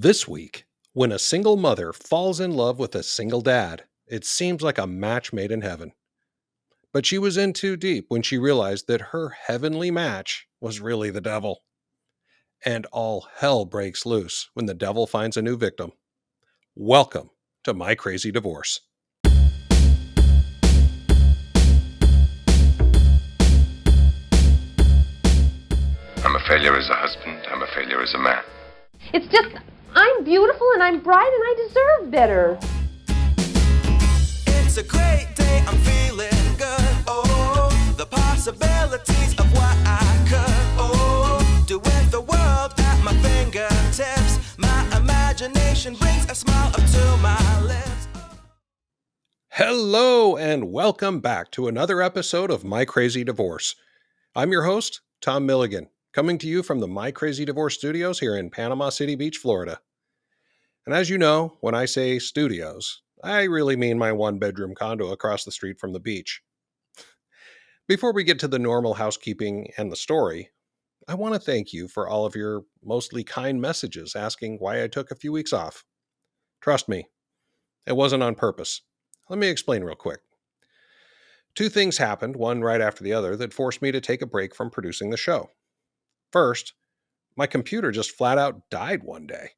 This week, when a single mother falls in love with a single dad, it seems like a match made in heaven. But she was in too deep when she realized that her heavenly match was really the devil. And all hell breaks loose when the devil finds a new victim. Welcome to My Crazy Divorce. I'm a failure as a husband. I'm a failure as a man. It's just, I'm beautiful and I'm bright and I deserve better. It's a great day, I'm feeling good. Oh, the possibilities of what I could. Oh, do with the world at my fingertips. My imagination brings a smile up to my lips. Hello, and welcome back to another episode of My Crazy Divorce. I'm your host, Tom Milligan, coming to you from the My Crazy Divorce studios here in Panama City Beach, Florida. And as you know, when I say studios, I really mean my one-bedroom condo across the street from the beach. Before we get to the normal housekeeping and the story, I want to thank you for all of your mostly kind messages asking why I took a few weeks off. Trust me, it wasn't on purpose. Let me explain real quick. Two things happened, one right after the other, that forced me to take a break from producing the show. First, my computer just flat out died one day.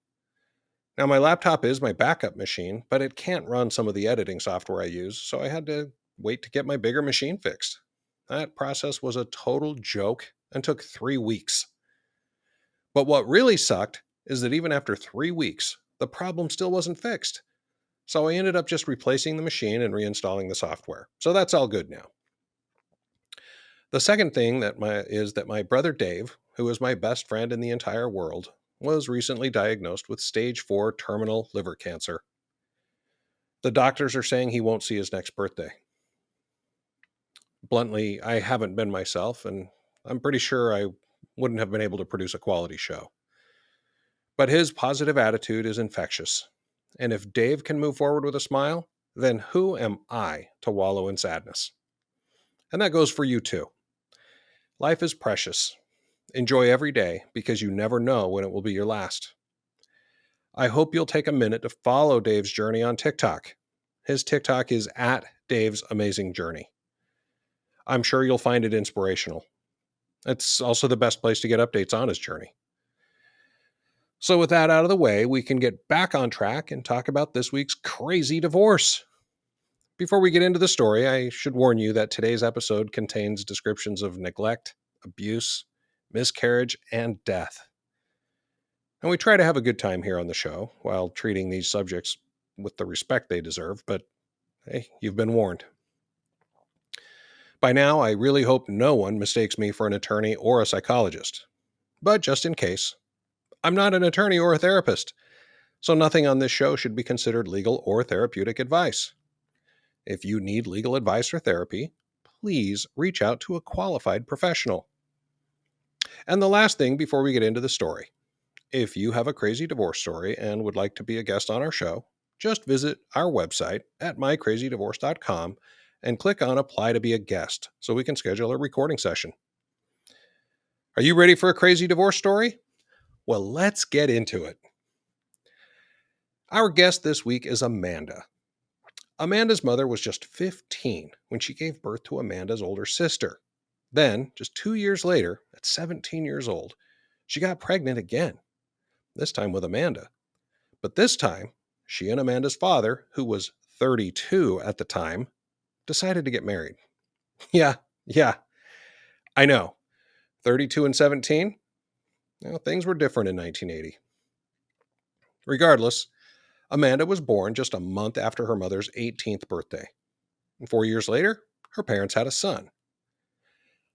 Now, my laptop is my backup machine, but it can't run some of the editing software I use, so I had to wait to get my bigger machine fixed. That process was a total joke and took 3 weeks. But what really sucked is that even after 3 weeks, the problem still wasn't fixed. So I ended up just replacing the machine and reinstalling the software. So that's all good now. The second thing is that my brother Dave, who is my best friend in the entire world, was recently diagnosed with stage 4 terminal liver cancer. The doctors are saying he won't see his next birthday. Bluntly, I haven't been myself, and I'm pretty sure I wouldn't have been able to produce a quality show. But his positive attitude is infectious. And if Dave can move forward with a smile, then who am I to wallow in sadness? And that goes for you too. Life is precious. Enjoy every day because you never know when it will be your last. I hope you'll take a minute to follow Dave's journey on TikTok. His TikTok is at Dave's Amazing Journey. I'm sure you'll find it inspirational. It's also the best place to get updates on his journey. So with that out of the way, we can get back on track and talk about this week's crazy divorce. Before we get into the story, I should warn you that today's episode contains descriptions of neglect, abuse, miscarriage, and death. And we try to have a good time here on the show while treating these subjects with the respect they deserve, but hey, you've been warned. By now, I really hope no one mistakes me for an attorney or a psychologist. But just in case, I'm not an attorney or a therapist, so nothing on this show should be considered legal or therapeutic advice. If you need legal advice or therapy, please reach out to a qualified professional. And the last thing before we get into the story, if you have a crazy divorce story and would like to be a guest on our show, just visit our website at mycrazydivorce.com and click on Apply to be a guest so we can schedule a recording session. Are you ready for a crazy divorce story? Well, let's get into it. Our guest this week is Amanda. Amanda's mother was just 15 when she gave birth to Amanda's older sister. Then, just 2 years later, at 17 years old, she got pregnant again, this time with Amanda. But this time, she and Amanda's father, who was 32 at the time, decided to get married. Yeah, I know. 32 and 17? Well, things were different in 1980. Regardless, Amanda was born just a month after her mother's 18th birthday. And 4 years later, her parents had a son.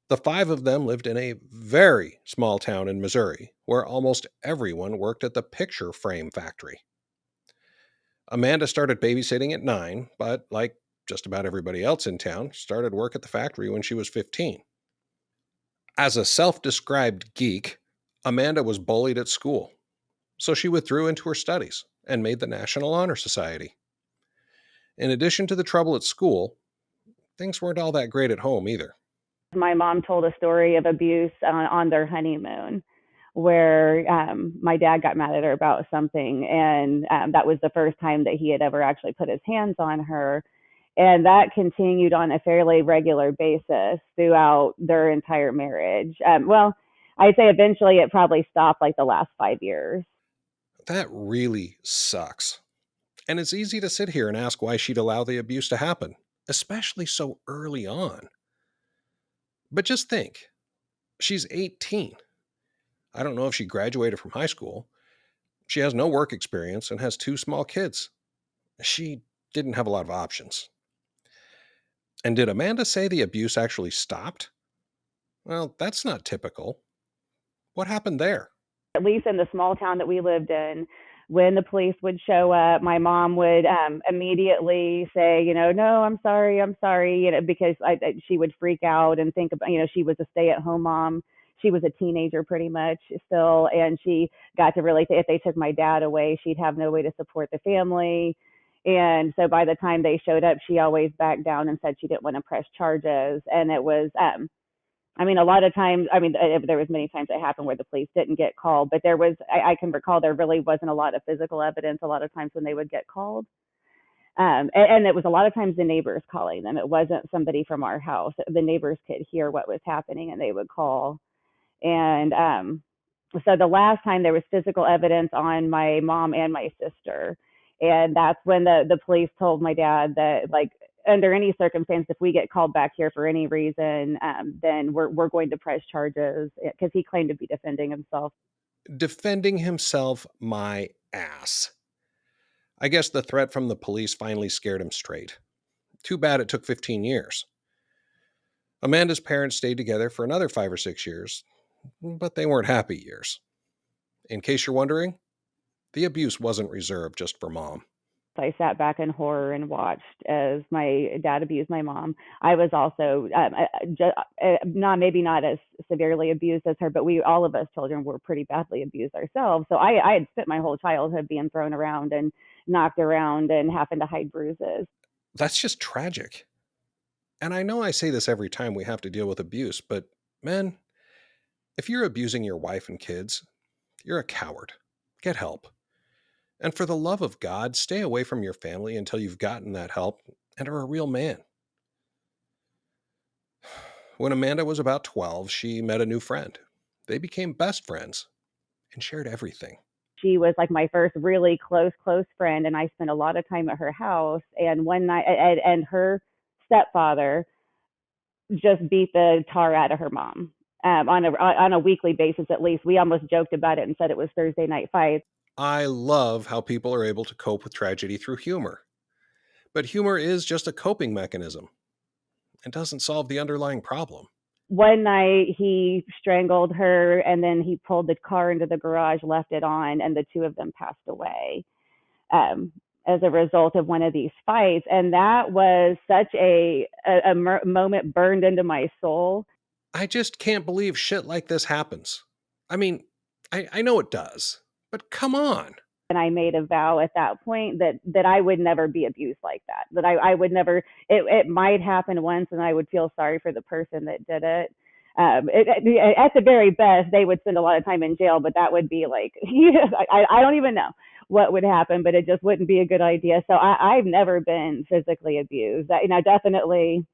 The 5 of them lived in a very small town in Missouri, where almost everyone worked at the picture frame factory. Amanda started babysitting at 9, but like just about everybody else in town, started work at the factory when she was 15. As a self-described geek, Amanda was bullied at school, so she withdrew into her studies and made the National Honor Society. In addition to the trouble at school, things weren't all that great at home either. My mom told a story of abuse on their honeymoon. where my dad got mad at her about something, and that was the first time that he had ever actually put his hands on her. And that continued on a fairly regular basis throughout their entire marriage. Well, I'd say eventually it probably stopped like the last 5 years. That really sucks. And it's easy to sit here and ask why she'd allow the abuse to happen, especially so early on. But just think, she's 18. I don't know if she graduated from high school. She has no work experience and has two small kids. She didn't have a lot of options. And did Amanda say the abuse actually stopped? Well, that's not typical. What happened there? At least in the small town that we lived in, when the police would show up, my mom would immediately say, no, I'm sorry, because she would freak out and think about, she was a stay-at-home mom. She was a teenager pretty much still, and she got to really, if they took my dad away, she'd have no way to support the family. And so by the time they showed up, she always backed down and said she didn't want to press charges. And it was, a lot of times, there was many times it happened where the police didn't get called, but there was, I can recall there really wasn't a lot of physical evidence a lot of times when they would get called. And it was a lot of times the neighbors calling them. It wasn't somebody from our house. The neighbors could hear what was happening and they would call. And so the last time there was physical evidence on my mom and my sister. And that's when the police told my dad that, like, under any circumstance, if we get called back here for any reason, then we're going to press charges, because he claimed to be defending himself. Defending himself, my ass. I guess the threat from the police finally scared him straight. Too bad it took 15 years. Amanda's parents stayed together for another 5 or 6 years, but they weren't happy years. In case you're wondering, the abuse wasn't reserved just for mom. I sat back in horror and watched as my dad abused my mom. I was also maybe not as severely abused as her, but all of us children were pretty badly abused ourselves. So I had spent my whole childhood being thrown around and knocked around and having to hide bruises. That's just tragic. And I know I say this every time we have to deal with abuse, but men, if you're abusing your wife and kids, you're a coward. Get help. And for the love of God, stay away from your family until you've gotten that help and are a real man. When Amanda was about 12, she met a new friend. They became best friends and shared everything. She was like my first really close friend, and I spent a lot of time at her house. And one night, and her stepfather just beat the tar out of her mom on a weekly basis. At least we almost joked about it and said it was Thursday night fights. I love how people are able to cope with tragedy through humor. But humor is just a coping mechanism. It doesn't solve the underlying problem. One night he strangled her, and then he pulled the car into the garage, left it on, and the two of them passed away as a result of one of these fights. And that was such a moment burned into my soul. I just can't believe shit like this happens. I mean, I know it does. But come on. And I made a vow at that point that I would never be abused like that. That I would never, it might happen once and I would feel sorry for the person that did it. At the very best, they would spend a lot of time in jail, but that would be like, I don't even know what would happen, but it just wouldn't be a good idea. So I've never been physically abused. Definitely,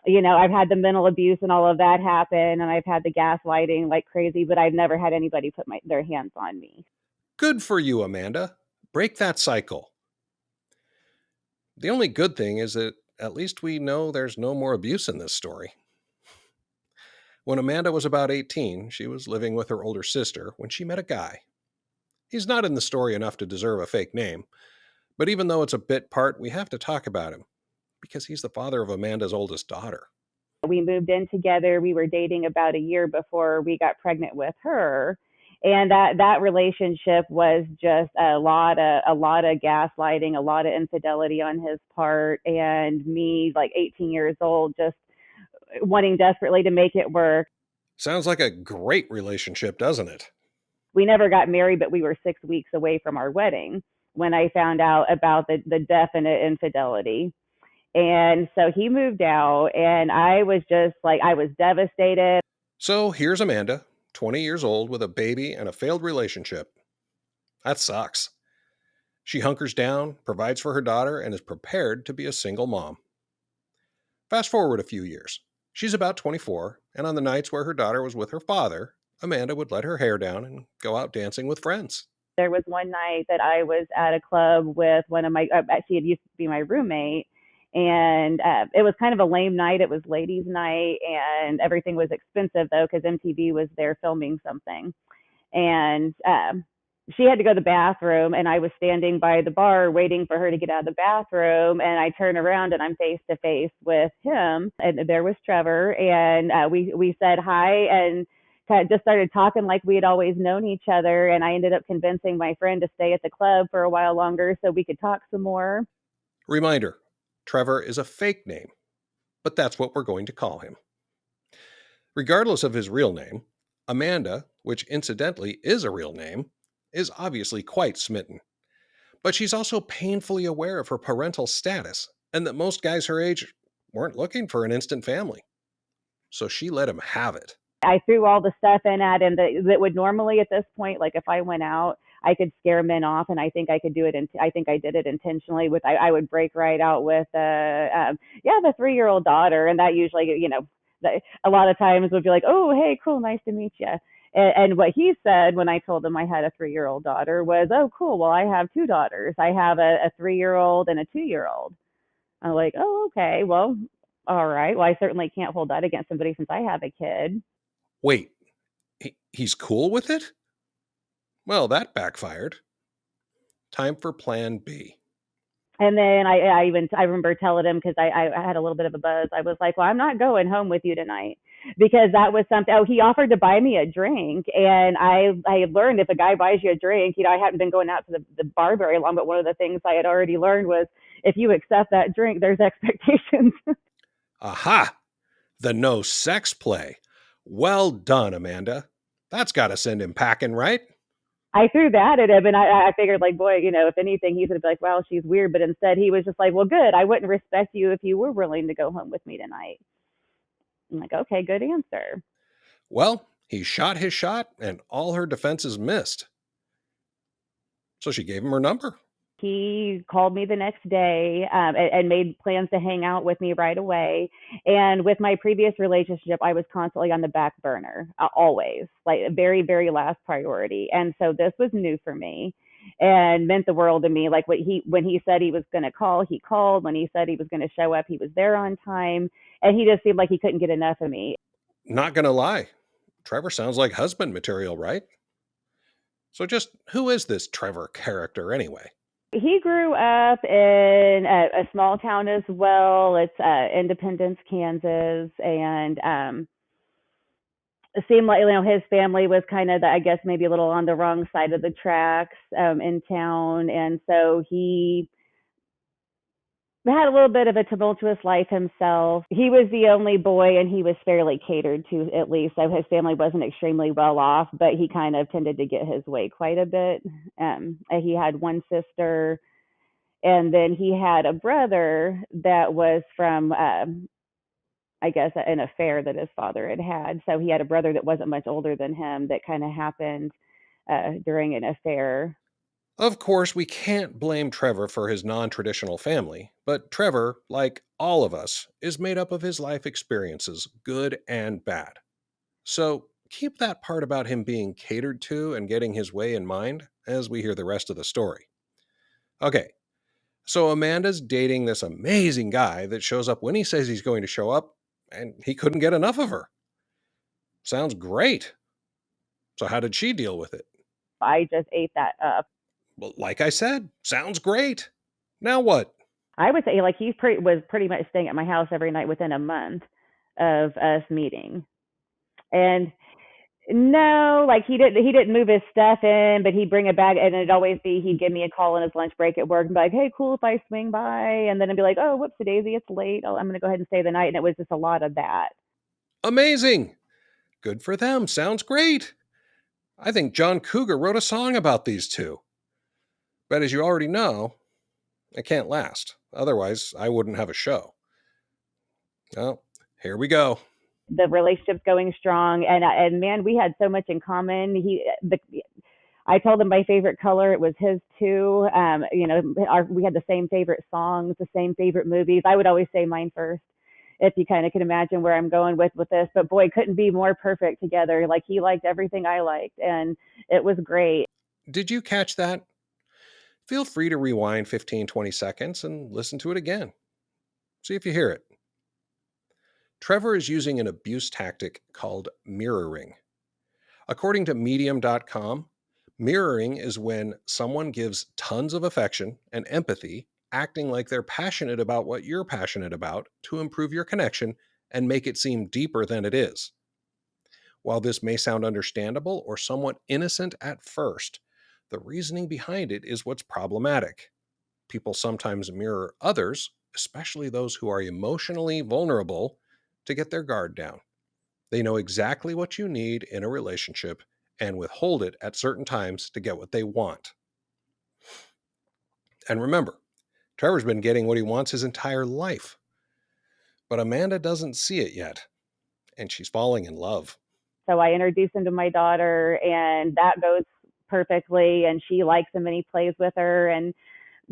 I've had the mental abuse and all of that happen, and I've had the gaslighting like crazy, but I've never had anybody put their hands on me. Good for you, Amanda. Break that cycle. The only good thing is that at least we know there's no more abuse in this story. When Amanda was about 18, she was living with her older sister when she met a guy. He's not in the story enough to deserve a fake name, but even though it's a bit part, we have to talk about him because he's the father of Amanda's oldest daughter. We moved in together. We were dating about a year before we got pregnant with her. And that relationship was just a lot of gaslighting, a lot of infidelity on his part, and me, like 18 years old, just wanting desperately to make it work. Sounds like a great relationship, doesn't it? We never got married, but we were 6 weeks away from our wedding when I found out about the definite infidelity. And so he moved out, and I was just like, I was devastated. So here's Amanda, 20 years old with a baby and a failed relationship. That sucks. She hunkers down, provides for her daughter, and is prepared to be a single mom. Fast forward a few years. She's about 24, and on the nights where her daughter was with her father, Amanda would let her hair down and go out dancing with friends. There was one night that I was at a club with one of my, she had used to be my roommate, and it was kind of a lame night. It was ladies' night, and everything was expensive though because MTV was there filming something, and she had to go to the bathroom, and I was standing by the bar waiting for her to get out of the bathroom, and I turn around and I'm face to face with him, and there was Trevor, and we said hi and kind of just started talking like we had always known each other, and I ended up convincing my friend to stay at the club for a while longer so we could talk some more. Reminder, Trevor is a fake name, but that's what we're going to call him. Regardless of his real name, Amanda, which incidentally is a real name, is obviously quite smitten. But she's also painfully aware of her parental status and that most guys her age weren't looking for an instant family. So she let him have it. I threw all the stuff in at him that would normally at this point, like if I went out, I could scare men off, and I think I could do it. And I think I did it intentionally. With I would break right out with, the 3-year-old daughter, and that usually, a lot of times would be like, oh, hey, cool, nice to meet you. And what he said when I told him I had a 3-year-old daughter was, oh, cool, well, I have 2 daughters. I have a 3-year-old and a 2-year-old. I'm like, oh, okay, well, all right. Well, I certainly can't hold that against somebody since I have a kid. Wait, he's cool with it? Well, that backfired. Time for plan B. And then I remember telling him, because I had a little bit of a buzz. I was like, well, I'm not going home with you tonight, because that was something. Oh, he offered to buy me a drink, and I had learned if a guy buys you a drink, I hadn't been going out to the bar very long, but one of the things I had already learned was if you accept that drink, there's expectations. Aha! The no sex play. Well done, Amanda. That's got to send him packing, right? I threw that at him, and I figured, like, boy, if anything, he's going to be like, well, she's weird. But instead, he was just like, well, good. I wouldn't respect you if you were willing to go home with me tonight. I'm like, okay, good answer. Well, he shot his shot, and all her defenses missed. So she gave him her number. He called me the next day, and made plans to hang out with me right away. And with my previous relationship, I was constantly on the back burner, always, like very, very last priority. And so this was new for me and meant the world to me. Like when he said he was going to call, he called. When he said he was going to show up, he was there on time. And he just seemed like he couldn't get enough of me. Not gonna lie, Trevor sounds like husband material, right? So just who is this Trevor character anyway? He grew up in a small town as well. It's Independence, Kansas, and it seemed like his family was kind of, I guess, maybe a little on the wrong side of the tracks in town, and so he had a little bit of a tumultuous life himself. He was the only boy, and he was fairly catered to, at least. So his family wasn't extremely well off, but he kind of tended to get his way quite a bit. He had one sister, and then he had a brother that was from, I guess, an affair that his father had had. So he had a brother that wasn't much older than him that kind of happened during an affair. Of course, we can't blame Trevor for his non-traditional family, but Trevor, like all of us, is made up of his life experiences, good and bad. So keep that part about him being catered to and getting his way in mind as we hear the rest of the story. Okay, so Amanda's dating this amazing guy that shows up when he says he's going to show up, and he couldn't get enough of her. Sounds great. So how did she deal with it? I just ate that up. Well, like I said, sounds great. Now what? I would say, like, he was pretty much staying at my house every night within a month of us meeting. And no, like he didn't move his stuff in, but he'd bring a bag, and it'd always be he'd give me a call on his lunch break at work and be like, hey, cool if I swing by, and then I'd be like, oh, whoopsie daisy, it's late. Oh, I'm gonna go ahead and stay the night. And it was just a lot of that. Amazing. Good for them. Sounds great. I think John Cougar wrote a song about these two. But as you already know, it can't last. Otherwise, I wouldn't have a show. Well, here we go. the relationship's going strong, and man, we had so much in common. I told him my favorite color. It was his too. We had the same favorite songs, the same favorite movies. I would always say mine first, if you kind of can imagine where I'm going with this. But boy, couldn't be more perfect together. Like, he liked everything I liked, and it was great. Did you catch that? Feel free to rewind 15, 20 seconds and listen to it again. See if you hear it. Trevor is using an abuse tactic called mirroring. According to medium.com, mirroring is when someone gives tons of affection and empathy, acting like they're passionate about what you're passionate about to improve your connection and make it seem deeper than it is. While this may sound understandable or somewhat innocent at first, the reasoning behind it is what's problematic. People sometimes mirror others, especially those who are emotionally vulnerable, to get their guard down. They know exactly what you need in a relationship and withhold it at certain times to get what they want. And remember, Trevor's been getting what he wants his entire life. But Amanda doesn't see it yet, and she's falling in love. So I introduced him to my daughter, and that goes perfectly, and she likes him and he plays with her, and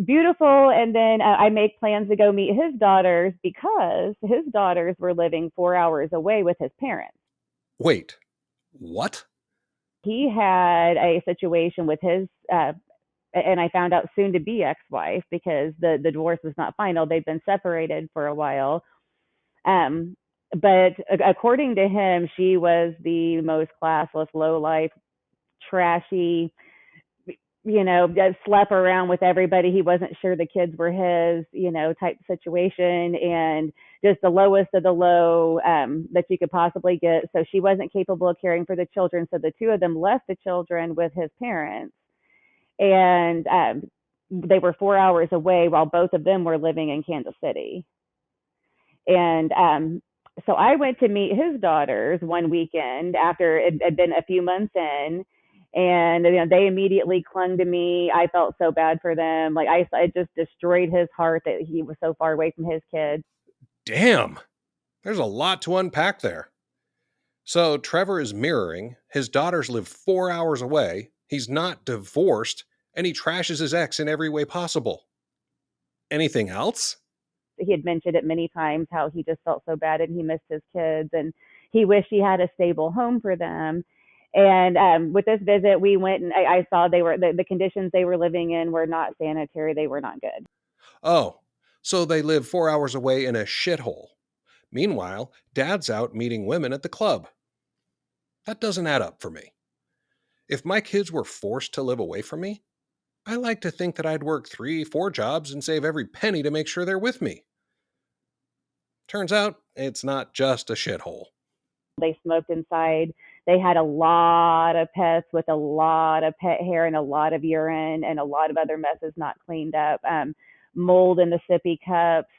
beautiful. And then I make plans to go meet his daughters because his daughters were living 4 hours away with his parents. Wait, what? He had a situation with his, and I found out soon to be ex-wife, because the divorce was not final. They'd been separated for a while. But according to him, she was the most classless, low life, trashy, slept around with everybody. He wasn't sure the kids were his, type situation, and just the lowest of the low that you could possibly get. So she wasn't capable of caring for the children. So the two of them left the children with his parents, and they were 4 hours away while both of them were living in Kansas City. And so I went to meet his daughters one weekend after it had been a few months in, and they immediately clung to me. I felt so bad for them. Like, it just destroyed his heart that he was so far away from his kids. Damn, there's a lot to unpack there. So Trevor is mirroring. His daughters live 4 hours away. He's not divorced, and he trashes his ex in every way possible. Anything else? He had mentioned it many times, how he just felt so bad and he missed his kids, and he wished he had a stable home for them. And with this visit, we went, and I saw the conditions they were living in were not sanitary. They were not good. Oh, so they live 4 hours away in a shithole. Meanwhile, Dad's out meeting women at the club. That doesn't add up for me. If my kids were forced to live away from me, I like to think that I'd work 3, 4 jobs and save every penny to make sure they're with me. Turns out, it's not just a shithole. They smoked inside. They had a lot of pets with a lot of pet hair and a lot of urine and a lot of other messes not cleaned up. Mold in the sippy cups.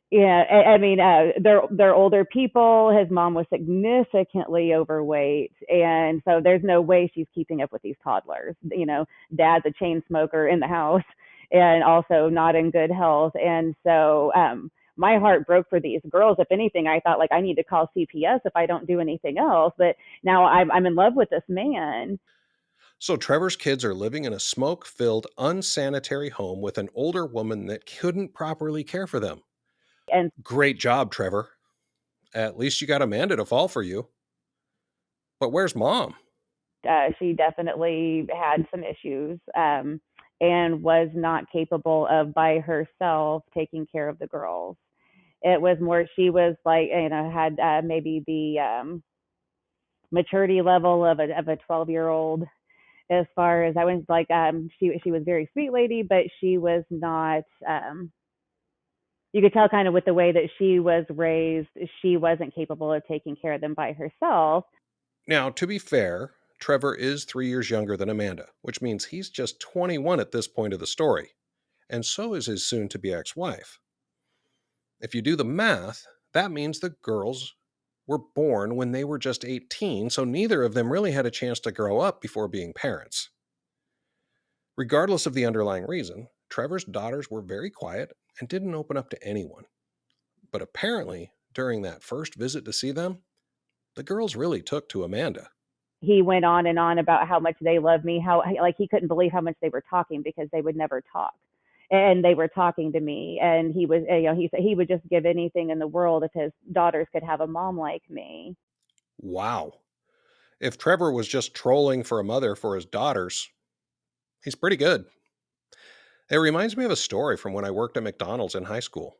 Yeah, I mean, they're older people. His mom was significantly overweight, and so there's no way she's keeping up with these toddlers. Dad's a chain smoker in the house, and also not in good health. And so my heart broke for these girls. If anything, I thought, like, I need to call CPS if I don't do anything else. But now I'm in love with this man. So Trevor's kids are living in a smoke-filled, unsanitary home with an older woman that couldn't properly care for them. And great job, Trevor. At least you got Amanda to fall for you. But where's Mom? She definitely had some issues, and was not capable of by herself taking care of the girls. It was more, she was like, had maybe the maturity level of a 12-year-old. As far as I went, like, she was a very sweet lady, but she was not. You could tell kind of with the way that she was raised, she wasn't capable of taking care of them by herself. Now, to be fair, Trevor is 3 years younger than Amanda, which means he's just 21 at this point of the story. And so is his soon-to-be ex-wife. If you do the math, that means the girls were born when they were just 18, so neither of them really had a chance to grow up before being parents. Regardless of the underlying reason, Trevor's daughters were very quiet and didn't open up to anyone. But apparently, during that first visit to see them, The girls really took to Amanda. He went on and on about how much they loved me, how like he couldn't believe how much they were talking because they would never talk. And they were talking to me, and he was, he said he would just give anything in the world if his daughters could have a mom like me. Wow. If Trevor was just trolling for a mother for his daughters, he's pretty good. It reminds me of a story from when I worked at McDonald's in high school.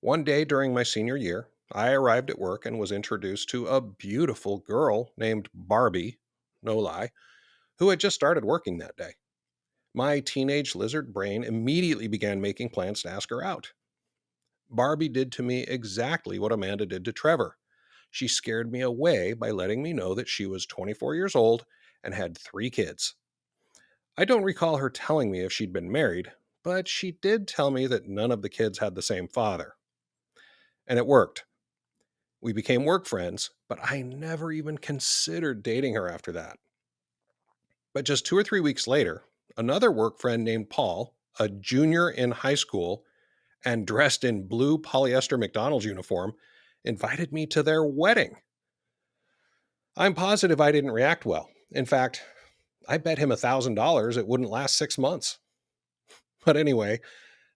One day during my senior year, I arrived at work and was introduced to a beautiful girl named Barbie, no lie, who had just started working that day. My teenage lizard brain immediately began making plans to ask her out. Barbie did to me exactly what Amanda did to Trevor. She scared me away by letting me know that she was 24 years old and had 3 kids. I don't recall her telling me if she'd been married, but she did tell me that none of the kids had the same father. And it worked. We became work friends, but I never even considered dating her after that. But just 2 or 3 weeks later, another work friend named Paul, a junior in high school and dressed in blue polyester McDonald's uniform, invited me to their wedding. I'm positive I didn't react well. In fact, I bet him $1,000 it wouldn't last 6 months. But anyway,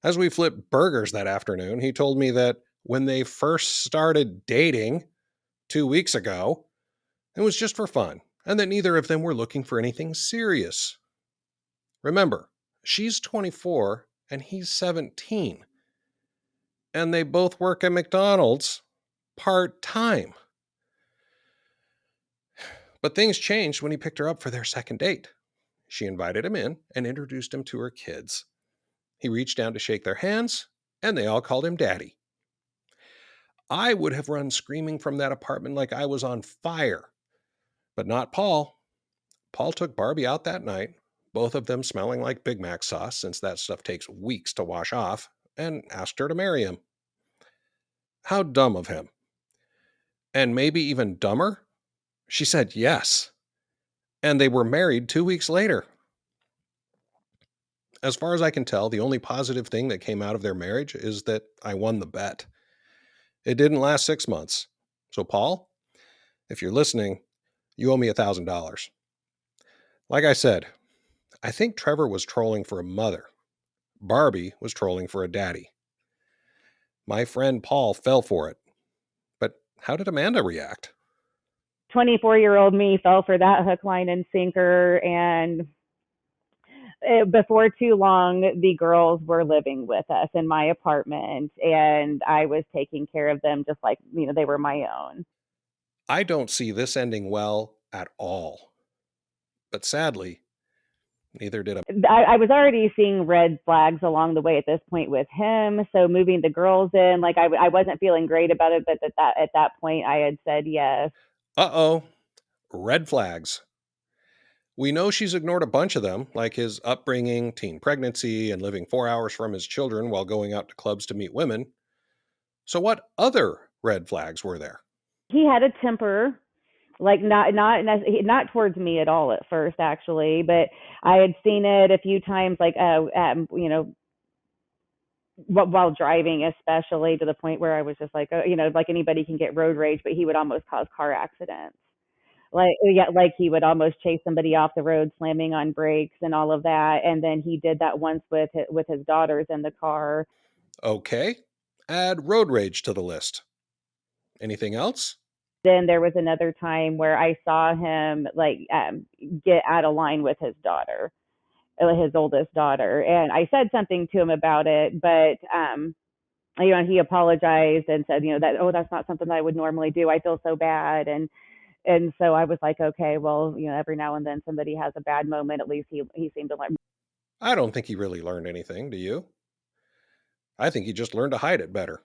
as we flipped burgers that afternoon, he told me that when they first started dating 2 weeks ago, it was just for fun, and that neither of them were looking for anything serious. Remember, she's 24 and he's 17. And they both work at McDonald's part-time. But things changed when he picked her up for their second date. She invited him in and introduced him to her kids. He reached down to shake their hands, and they all called him Daddy. I would have run screaming from that apartment like I was on fire. But not Paul. Paul took Barbie out that night, both of them smelling like Big Mac sauce since that stuff takes weeks to wash off, and asked her to marry him. How dumb of him. And maybe even dumber? She said yes. And they were married 2 weeks later. As far as I can tell, the only positive thing that came out of their marriage is that I won the bet. It didn't last 6 months. So, Paul, if you're listening, you owe me $1,000. Like I said, I think Trevor was trolling for a mother. Barbie was trolling for a daddy. My friend Paul fell for it. But how did Amanda react? 24-year-old me fell for that hook, line, and sinker. And before too long, the girls were living with us in my apartment, and I was taking care of them just like, they were my own. I don't see this ending well at all. But sadly, neither did I was already seeing red flags along the way at this point with him. So moving the girls in, like I wasn't feeling great about it, but at that point I had said yes. Uh-oh. Red flags. We know she's ignored a bunch of them, like his upbringing, teen pregnancy, and living 4 hours from his children while going out to clubs to meet women. So what other red flags were there? He had a temper, like not towards me at all at first, actually, but I had seen it a few times, like while driving, especially, to the point where I was just like, like anybody can get road rage, but he would almost cause car accidents. Like he would almost chase somebody off the road, slamming on brakes and all of that. And then he did that once with his daughters in the car. Okay. Add road rage to the list. Anything else? Then there was another time where I saw him get out of line with his daughter, his oldest daughter. And I said something to him about it, but he apologized and said, that's not something that I would normally do. I feel so bad. And so I was like, okay, well, every now and then somebody has a bad moment. At least he seemed to learn. I don't think he really learned anything, do you? I think he just learned to hide it better.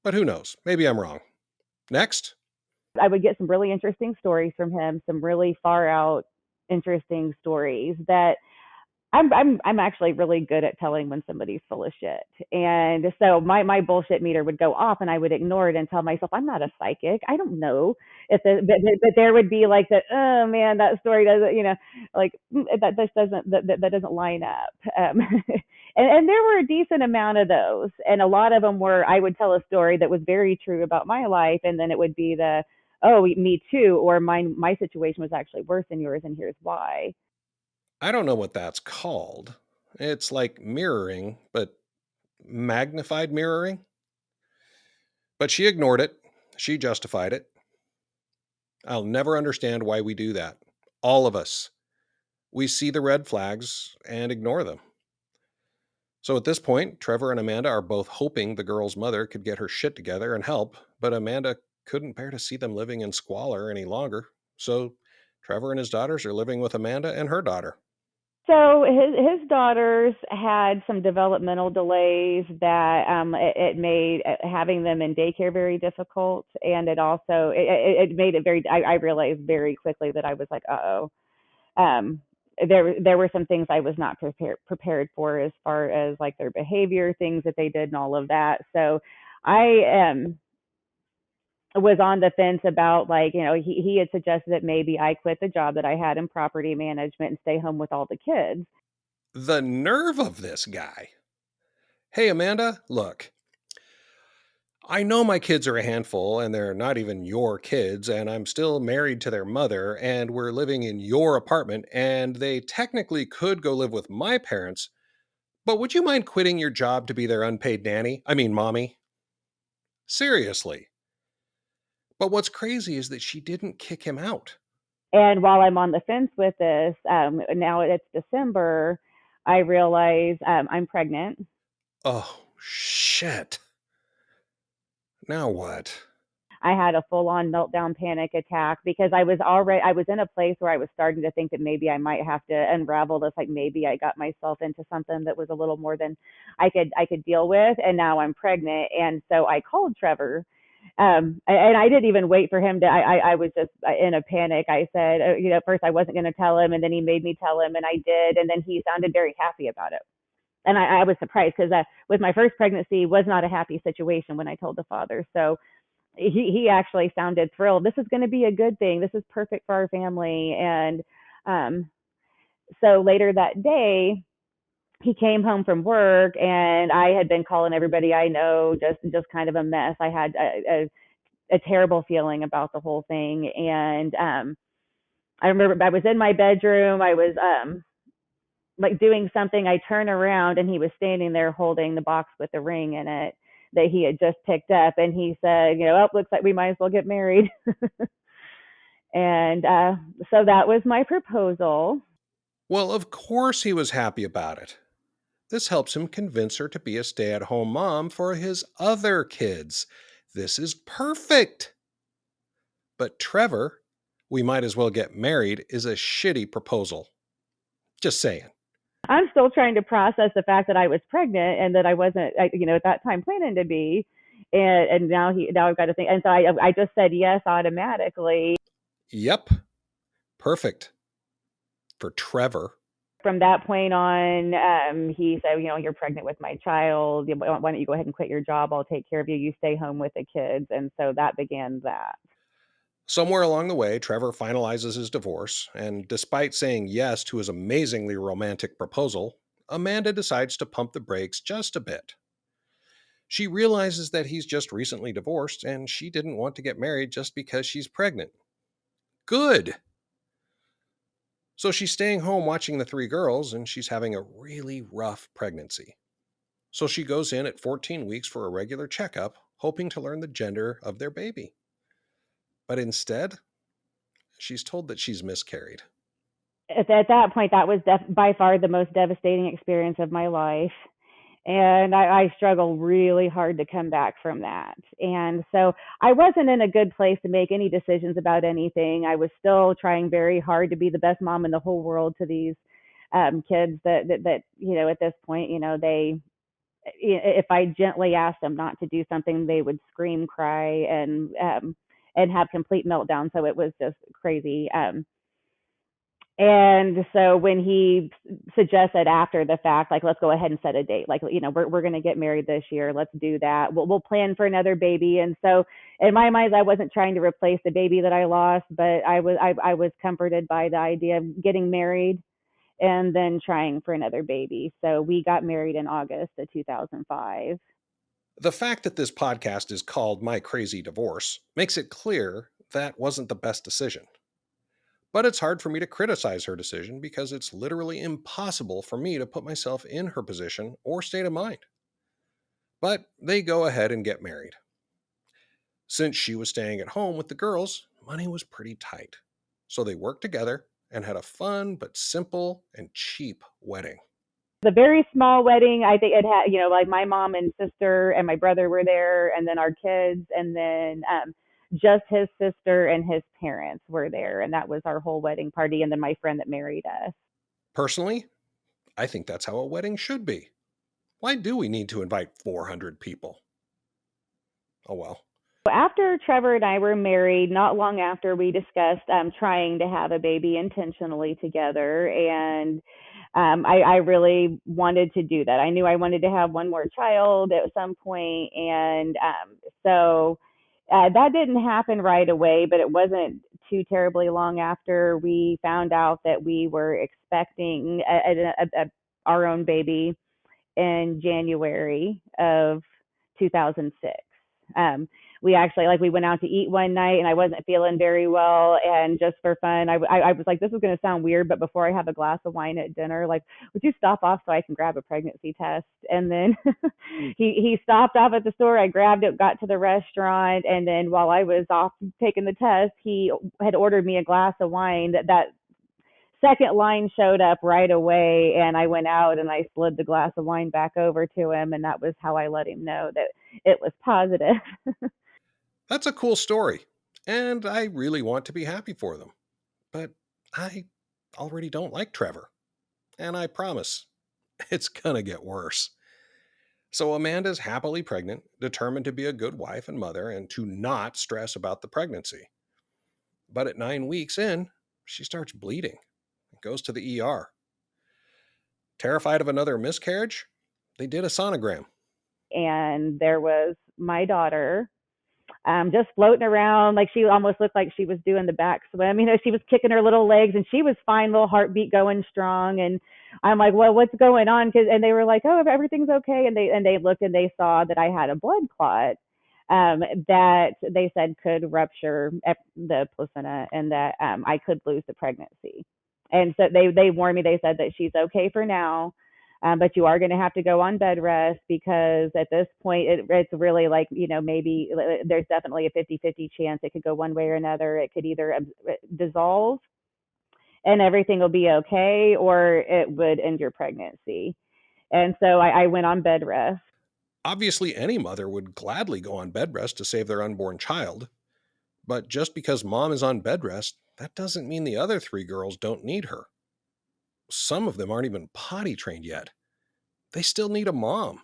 But who knows? Maybe I'm wrong. Next. I would get some really interesting stories from him, some really far out interesting stories that I'm actually really good at telling when somebody's full of shit. And so my bullshit meter would go off, and I would ignore it and tell myself, I'm not a psychic. I don't know if but there would be like that. Oh man, that story doesn't, that this that doesn't line up. And there were a decent amount of those, and a lot of them were, I would tell a story that was very true about my life, and then it would be oh, me too, or my situation was actually worse than yours, and here's why. I don't know what that's called. It's like mirroring, but magnified mirroring. But she ignored it. She justified it. I'll never understand why we do that. All of us. We see the red flags and ignore them. So at this point, Trevor and Amanda are both hoping the girl's mother could get her shit together and help, but Amanda couldn't bear to see them living in squalor any longer. So Trevor and his daughters are living with Amanda and her daughter. So his daughters had some developmental delays that it made having them in daycare very difficult, and it also it made it very. I realized very quickly that I was like, uh-oh. Um, there were some things I was not prepared for as far as like their behavior, things that they did, and all of that. So I was on the fence about, like, he had suggested that maybe I quit the job that I had in property management and stay home with all the kids. The nerve of this guy. Hey, Amanda, look, I know my kids are a handful and they're not even your kids, and I'm still married to their mother, and we're living in your apartment, and they technically could go live with my parents, but would you mind quitting your job to be their unpaid nanny? I mean, mommy. Seriously. But what's crazy is that she didn't kick him out. And while I'm on the fence with this, now it's December, I realize I'm pregnant. Oh, shit. Now what? I had a full on meltdown panic attack because I was in a place where I was starting to think that maybe I might have to unravel this. Like maybe I got myself into something that was a little more than I could deal with. And now I'm pregnant. And so I called Trevor. And I didn't even wait for him to, I was just in a panic. I said, at first I wasn't going to tell him, and then he made me tell him, and I did. And then he sounded very happy about it. And I was surprised because with my first pregnancy was not a happy situation when I told the father. So he actually sounded thrilled. This is going to be a good thing. This is perfect for our family. And so later that day, he came home from work, and I had been calling everybody I know, just kind of a mess. I had a terrible feeling about the whole thing. And I remember I was in my bedroom. I was like doing something. I turn around, and he was standing there holding the box with the ring in it that he had just picked up. And he said, oh, looks like we might as well get married. And so that was my proposal. Well, of course he was happy about it. This helps him convince her to be a stay-at-home mom for his other kids. This is perfect. But Trevor, we might as well get married, is a shitty proposal. Just saying. I'm still trying to process the fact that I was pregnant and that I wasn't, at that time planning to be. And now I've got to think. And so I just said yes automatically. Yep. Perfect. For Trevor. From that point on, he said, you're pregnant with my child. Why don't you go ahead and quit your job? I'll take care of you. You stay home with the kids. And so that began that. Somewhere along the way, Trevor finalizes his divorce, and despite saying yes to his amazingly romantic proposal, Amanda decides to pump the brakes just a bit. She realizes that he's just recently divorced, and she didn't want to get married just because she's pregnant. Good! So she's staying home watching the three girls, and she's having a really rough pregnancy. So she goes in at 14 weeks for a regular checkup, hoping to learn the gender of their baby. But instead, she's told that she's miscarried. At that point, that was by far the most devastating experience of my life. And I struggled really hard to come back from that. And so I wasn't in a good place to make any decisions about anything. I was still trying very hard to be the best mom in the whole world to these kids that at this point, they, if I gently asked them not to do something, they would scream, cry, and have complete meltdown. So it was just crazy. And so when he suggested after the fact, like, let's go ahead and set a date, like, we're going to get married this year. Let's do that. We'll plan for another baby. And so in my mind, I wasn't trying to replace the baby that I lost, but I was comforted by the idea of getting married and then trying for another baby. So we got married in August of 2005. The fact that this podcast is called My Crazy Divorce makes it clear that wasn't the best decision. But it's hard for me to criticize her decision because it's literally impossible for me to put myself in her position or state of mind. But they go ahead and get married. Since she was staying at home with the girls, money was pretty tight. So they worked together and had a fun but simple and cheap wedding. The very small wedding, I think it had, like my mom and sister and my brother were there, and then our kids, and then just his sister and his parents were there. And that was our whole wedding party. And then my friend that married us. Personally, I think that's how a wedding should be. Why do we need to invite 400 people? Oh well. After Trevor and I were married, not long after, we discussed trying to have a baby intentionally together. And I really wanted to do that. I knew I wanted to have one more child at some point. And so that didn't happen right away, but it wasn't too terribly long after we found out that we were expecting our own baby in January of 2006. We actually, we went out to eat one night and I wasn't feeling very well. And just for fun, I was like, this is going to sound weird, but before I have a glass of wine at dinner, would you stop off so I can grab a pregnancy test? And then he stopped off at the store. I grabbed it, got to the restaurant. And then while I was off taking the test, he had ordered me a glass of wine. That second line showed up right away, and I went out and I slid the glass of wine back over to him. And that was how I let him know that it was positive. That's a cool story, and I really want to be happy for them. But I already don't like Trevor, and I promise it's gonna get worse. So Amanda's happily pregnant, determined to be a good wife and mother and to not stress about the pregnancy. But at 9 weeks in, she starts bleeding and goes to the ER. Terrified of another miscarriage, they did a sonogram. And there was my daughter just floating around. She almost looked like she was doing the back swim. She was kicking her little legs and she was fine, little heartbeat going strong. And I'm like, well, what's going on? And they were like, oh, everything's okay. And they looked and they saw that I had a blood clot that they said could rupture the placenta and that I could lose the pregnancy. And so they warned me. They said that she's okay for now. But you are going to have to go on bed rest because at this point, it's really maybe there's definitely a 50-50 chance it could go one way or another. It could either dissolve and everything will be okay, or it would end your pregnancy. And so I went on bed rest. Obviously, any mother would gladly go on bed rest to save their unborn child. But just because mom is on bed rest, that doesn't mean the other 3 girls don't need her. Some of them aren't even potty trained yet. They still need a mom.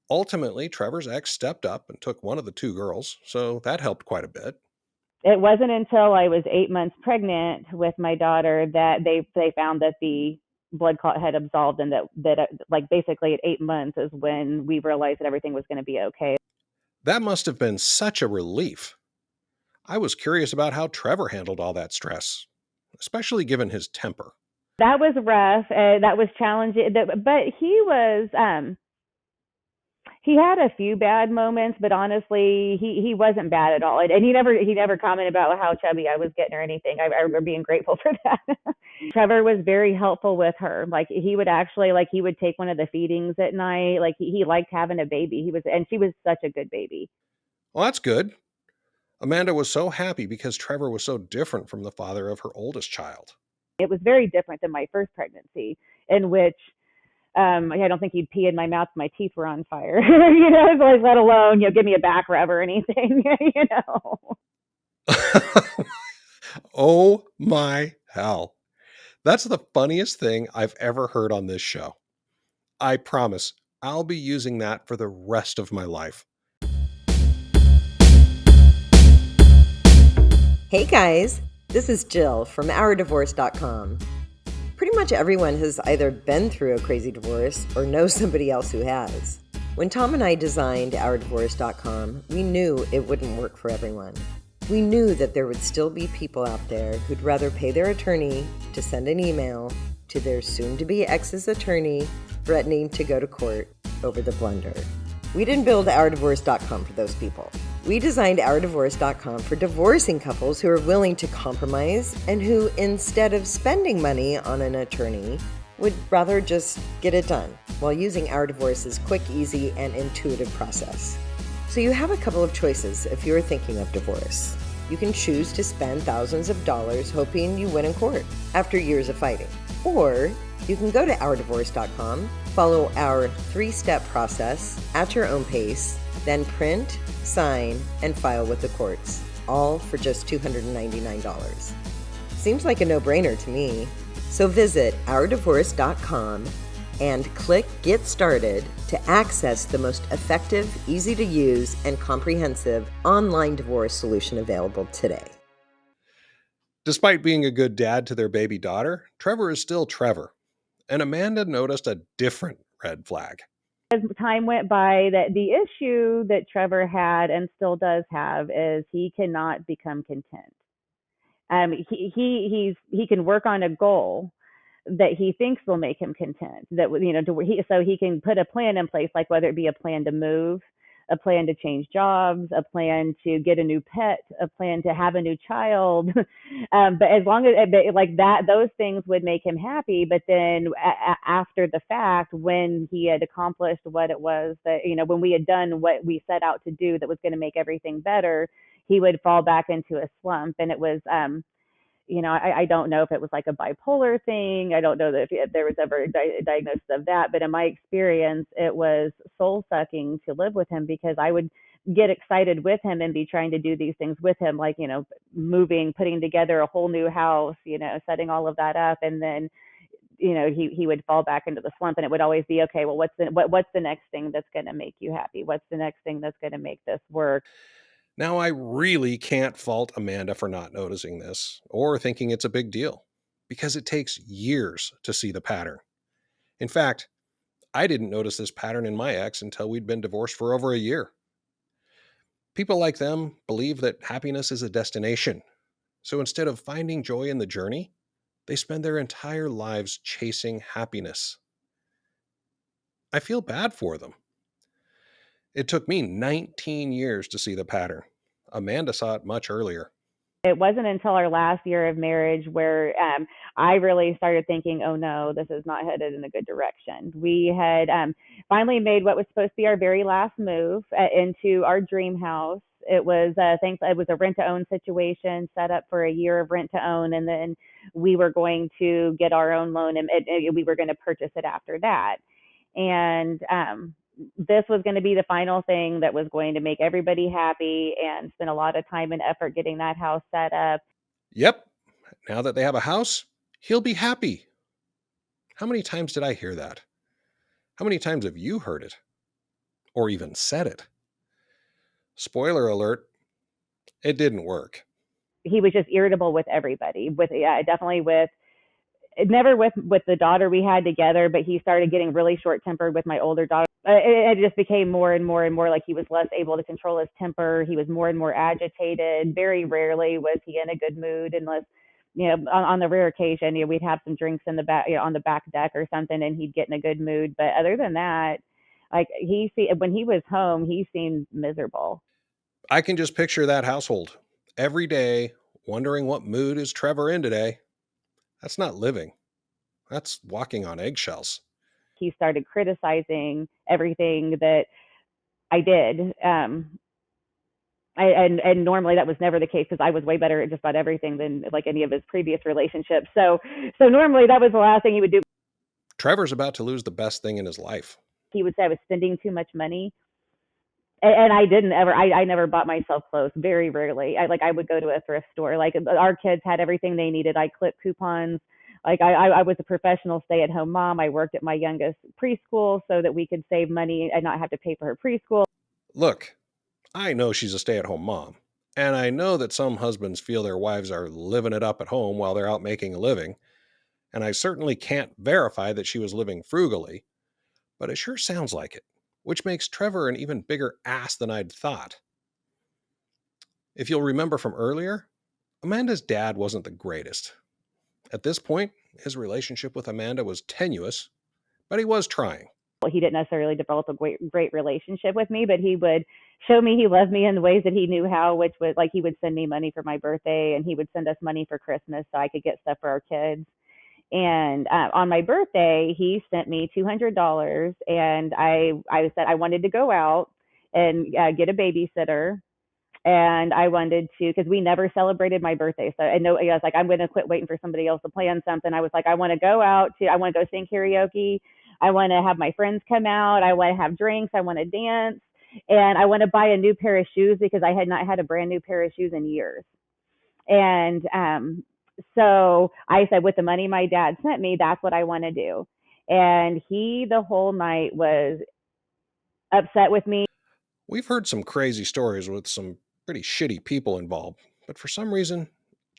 Ultimately, Trevor's ex stepped up and took one of the 2 girls, so that helped quite a bit. It wasn't until I was 8 months pregnant with my daughter that they found that the blood clot had absolved, and that basically at 8 months is when we realized that everything was going to be okay. That must have been such a relief. I was curious about how Trevor handled all that stress, especially given his temper. That was rough. That was challenging. But he had a few bad moments, but honestly, he wasn't bad at all. And he never commented about how chubby I was getting or anything. I remember being grateful for that. Trevor was very helpful with her. He would actually, he would take one of the feedings at night. He liked having a baby. And she was such a good baby. Well, that's good. Amanda was so happy because Trevor was so different from the father of her oldest child. It was very different than my first pregnancy, in which I don't think he'd pee in my mouth. My teeth were on fire, let alone, give me a back rub or anything, Oh my hell. That's the funniest thing I've ever heard on this show. I promise I'll be using that for the rest of my life. Hey guys, this is Jill from OurDivorce.com. Pretty much everyone has either been through a crazy divorce or knows somebody else who has. When Tom and I designed OurDivorce.com, we knew it wouldn't work for everyone. We knew that there would still be people out there who'd rather pay their attorney to send an email to their soon-to-be ex's attorney threatening to go to court over the blunder. We didn't build OurDivorce.com for those people. We designed OurDivorce.com for divorcing couples who are willing to compromise and who, instead of spending money on an attorney, would rather just get it done while using OurDivorce's quick, easy, and intuitive process. So you have a couple of choices if you're thinking of divorce. You can choose to spend thousands of dollars hoping you win in court after years of fighting. Or you can go to OurDivorce.com, follow our 3-step process at your own pace, then print, sign, and file with the courts, all for just $299. Seems like a no-brainer to me. So visit OurDivorce.com and click Get Started to access the most effective, easy-to-use, and comprehensive online divorce solution available today. Despite being a good dad to their baby daughter, Trevor is still Trevor. And Amanda noticed a different red flag. As time went by, that the issue that Trevor had and still does have is he cannot become content. He can work on a goal that he thinks will make him content. That so he can put a plan in place, like whether it be a plan to move, a plan to change jobs, a plan to get a new pet, a plan to have a new child. But as long as like that, those things would make him happy. But then after the fact, when he had accomplished what it was that, when we had done what we set out to do that was going to make everything better, he would fall back into a slump. And it was, I don't know if it was like a bipolar thing. I don't know that if there was ever a diagnosis of that, but in my experience, it was soul sucking to live with him, because I would get excited with him and be trying to do these things with him, like, moving, putting together a whole new house, setting all of that up. And then, he would fall back into the slump, and it would always be, okay, well, what's the next thing that's going to make you happy? What's the next thing that's going to make this work? Now, I really can't fault Amanda for not noticing this or thinking it's a big deal, because it takes years to see the pattern. In fact, I didn't notice this pattern in my ex until we'd been divorced for over a year. People like them believe that happiness is a destination. So instead of finding joy in the journey, they spend their entire lives chasing happiness. I feel bad for them. It took me 19 years to see the pattern. Amanda saw it much earlier. It wasn't until our last year of marriage where I really started thinking, oh no, this is not headed in a good direction. We had finally made what was supposed to be our very last move into our dream house. It was it was a rent-to-own situation, set up for a year of rent-to-own, and then we were going to get our own loan, and we were going to purchase it after that. And this was going to be the final thing that was going to make everybody happy, and spend a lot of time and effort getting that house set up. Yep. Now that they have a house, he'll be happy. How many times did I hear that? How many times have you heard it? Or even said it? Spoiler alert, it didn't work. He was just irritable with everybody, never with the daughter we had together, but he started getting really short-tempered with my older daughter. It just became more and more and more like he was less able to control his temper. He was more and more agitated. Very rarely was he in a good mood, unless, on the rare occasion, we'd have some drinks in the back, on the back deck or something, and he'd get in a good mood. But other than that, like when he was home, he seemed miserable. I can just picture that household every day, wondering what mood is Trevor in today. That's not living. That's walking on eggshells. He started criticizing everything that I did. And normally that was never the case, because I was way better at just about everything than like any of his previous relationships. So normally that was the last thing he would do. Trevor's about to lose the best thing in his life. He would say I was spending too much money. And I never bought myself clothes, very rarely. I would go to a thrift store. Like, our kids had everything they needed. I clipped coupons. Like, I was a professional stay-at-home mom. I worked at my youngest preschool so that we could save money and not have to pay for her preschool. Look, I know she's a stay-at-home mom, and I know that some husbands feel their wives are living it up at home while they're out making a living, and I certainly can't verify that she was living frugally, but it sure sounds like it, which makes Trevor an even bigger ass than I'd thought. If you'll remember from earlier, Amanda's dad wasn't the greatest. At this point, his relationship with Amanda was tenuous, but he was trying. He didn't necessarily develop a great relationship with me, but he would show me he loved me in the ways that he knew how, which was like he would send me money for my birthday, and he would send us money for Christmas so I could get stuff for our kids. And on my birthday, he sent me $200, and I said I wanted to go out and get a babysitter, and I wanted to, because we never celebrated my birthday. So I know I was like, I'm going to quit waiting for somebody else to plan something. I was like, I want to go out to, I want to go sing karaoke. I want to have my friends come out. I want to have drinks. I want to dance. And I want to buy a new pair of shoes because I had not had a brand new pair of shoes in years. And so I said, with the money my dad sent me, that's what I want to do. And he, the whole night, was upset with me. We've heard some crazy stories with some pretty shitty people involved, but for some reason,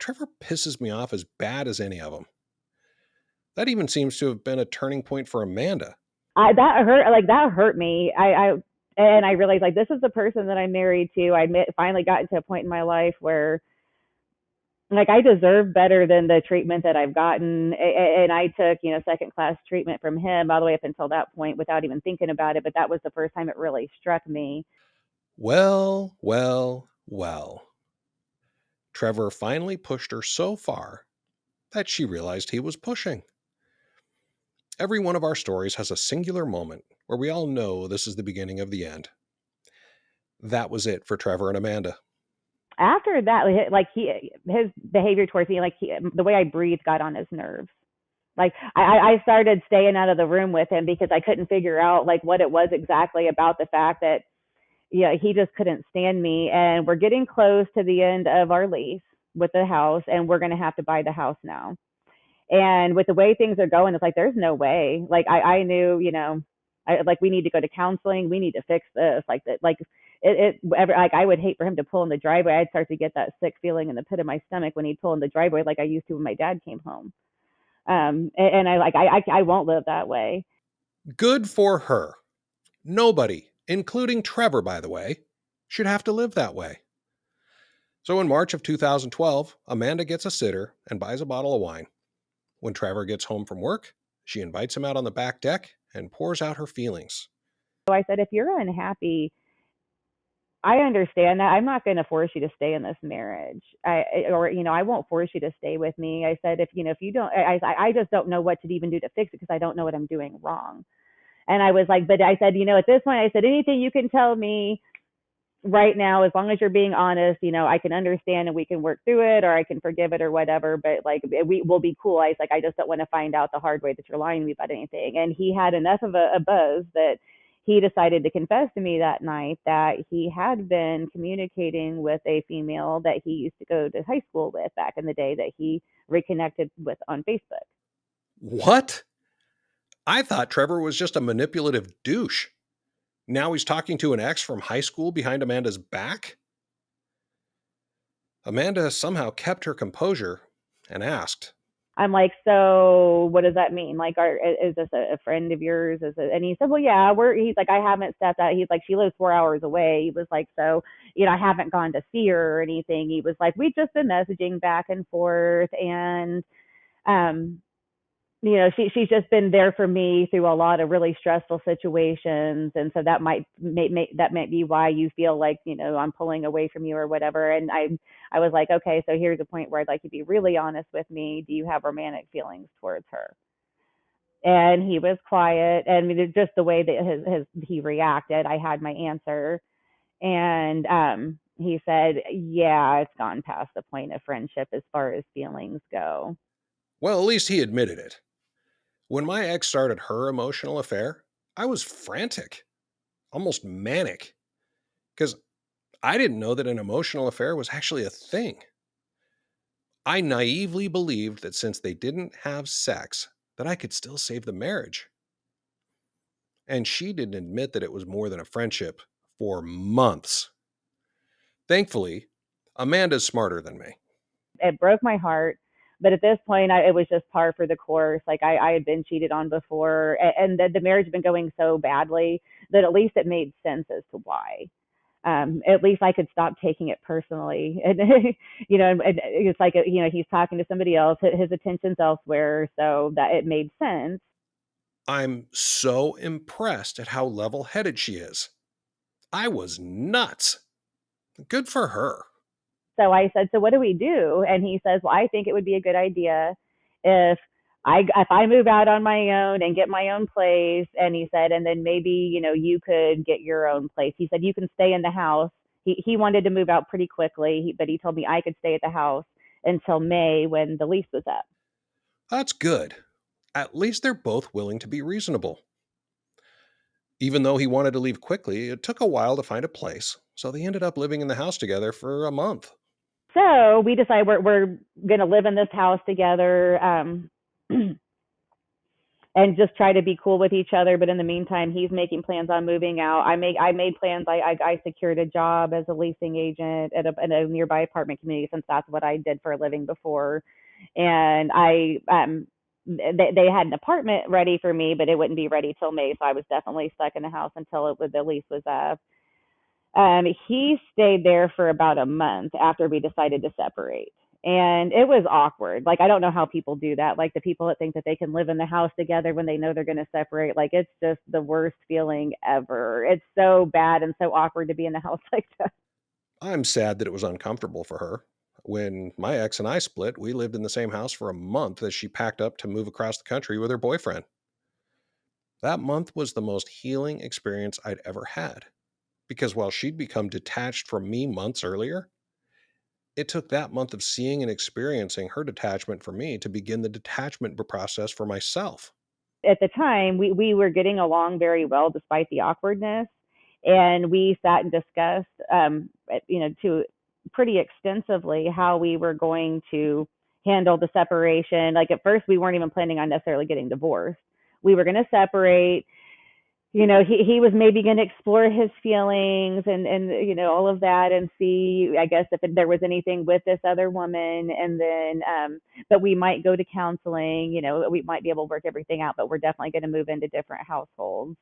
Trevor pisses me off as bad as any of them. That even seems to have been a turning point for Amanda. That hurt me. And I realized, like, this is the person that I'm married to. Finally got to a point in my life where, like, I deserve better than the treatment that I've gotten. And I took, second class treatment from him all the way up until that point without even thinking about it. But that was the first time it really struck me. Well. Trevor finally pushed her so far that she realized he was pushing. Every one of our stories has a singular moment where we all know this is the beginning of the end. That was it for Trevor and Amanda. After that, like his behavior towards me, the way I breathed got on his nerves. Like I started staying out of the room with him because I couldn't figure out like what it was exactly about the fact that, he just couldn't stand me. And we're getting close to the end of our lease with the house, and we're going to have to buy the house now. And with the way things are going, it's like, there's no way. Like I knew, we need to go to counseling. We need to fix this. Like that, like I would hate for him to pull in the driveway. I'd start to get that sick feeling in the pit of my stomach when he'd pull in the driveway, like I used to when my dad came home. And I won't live that way. Good for her. Nobody, including Trevor, by the way, should have to live that way. So in March of 2012, Amanda gets a sitter and buys a bottle of wine. When Trevor gets home from work, she invites him out on the back deck and pours out her feelings. So I said, if you're unhappy, I understand that. I'm not going to force you to stay in this marriage. I won't force you to stay with me. I said, if you don't, I just don't know what to even do to fix it because I don't know what I'm doing wrong. And I was like, but I said, at this point, I said, anything you can tell me right now, as long as you're being honest, I can understand and we can work through it, or I can forgive it or whatever, but like, we will be cool. I was like, I just don't want to find out the hard way that you're lying to me about anything. And he had enough of a buzz that he decided to confess to me that night that he had been communicating with a female that he used to go to high school with back in the day that he reconnected with on Facebook. What? I thought Trevor was just a manipulative douche. Now he's talking to an ex from high school behind Amanda's back? Amanda somehow kept her composure and asked, I'm like, so what does that mean? Like, is this a friend of yours? And he said, well, yeah, he's like, I haven't stepped out. He's like, she lives 4 hours away. He was like, so, I haven't gone to see her or anything. He was like, we've just been messaging back and forth. And, she's just been there for me through a lot of really stressful situations. And so that might be why you feel like, I'm pulling away from you or whatever. And I was like, okay, so here's a point where I'd like you to be really honest with me. Do you have romantic feelings towards her? And he was quiet. And just the way that he reacted, I had my answer. And he said, yeah, it's gone past the point of friendship as far as feelings go. Well, at least he admitted it. When my ex started her emotional affair, I was frantic, almost manic, because I didn't know that an emotional affair was actually a thing. I naively believed that since they didn't have sex, that I could still save the marriage. And she didn't admit that it was more than a friendship for months. Thankfully, Amanda's smarter than me. It broke my heart. But at this point, it was just par for the course. Like I had been cheated on before, and the marriage had been going so badly that at least it made sense as to why. At least I could stop taking it personally. And, and it's like, he's talking to somebody else, his attention's elsewhere, so that it made sense. I'm so impressed at how level-headed she is. I was nuts. Good for her. So I said, so what do we do? And he says, well, I think it would be a good idea if I move out on my own and get my own place. And he said, and then maybe, you could get your own place. He said, you can stay in the house. He wanted to move out pretty quickly, but he told me I could stay at the house until May when the lease was up. That's good. At least they're both willing to be reasonable. Even though he wanted to leave quickly, it took a while to find a place, so they ended up living in the house together for a month. So we decided we're going to live in this house together. And just try to be cool with each other. But in the meantime, he's making plans on moving out. I made plans. I secured a job as a leasing agent at a nearby apartment community, since that's what I did for a living before. And they had an apartment ready for me, but it wouldn't be ready till May. So I was definitely stuck in the house until the lease was up. He stayed there for about a month after we decided to separate. And it was awkward. Like, I don't know how people do that. Like, the people that think that they can live in the house together when they know they're going to separate, like, it's just the worst feeling ever. It's so bad and so awkward to be in the house like that. I'm sad that it was uncomfortable for her. When my ex and I split, we lived in the same house for a month as she packed up to move across the country with her boyfriend. That month was the most healing experience I'd ever had, because while she'd become detached from me months earlier, it took that month of seeing and experiencing her detachment from me to begin the detachment process for myself. At the time, we were getting along very well despite the awkwardness. And we sat and discussed, to pretty extensively how we were going to handle the separation. Like, at first, we weren't even planning on necessarily getting divorced. We were going to separate. He was maybe going to explore his feelings and all of that, and see, I guess, if there was anything with this other woman. And then, but we might go to counseling, we might be able to work everything out, but we're definitely going to move into different households.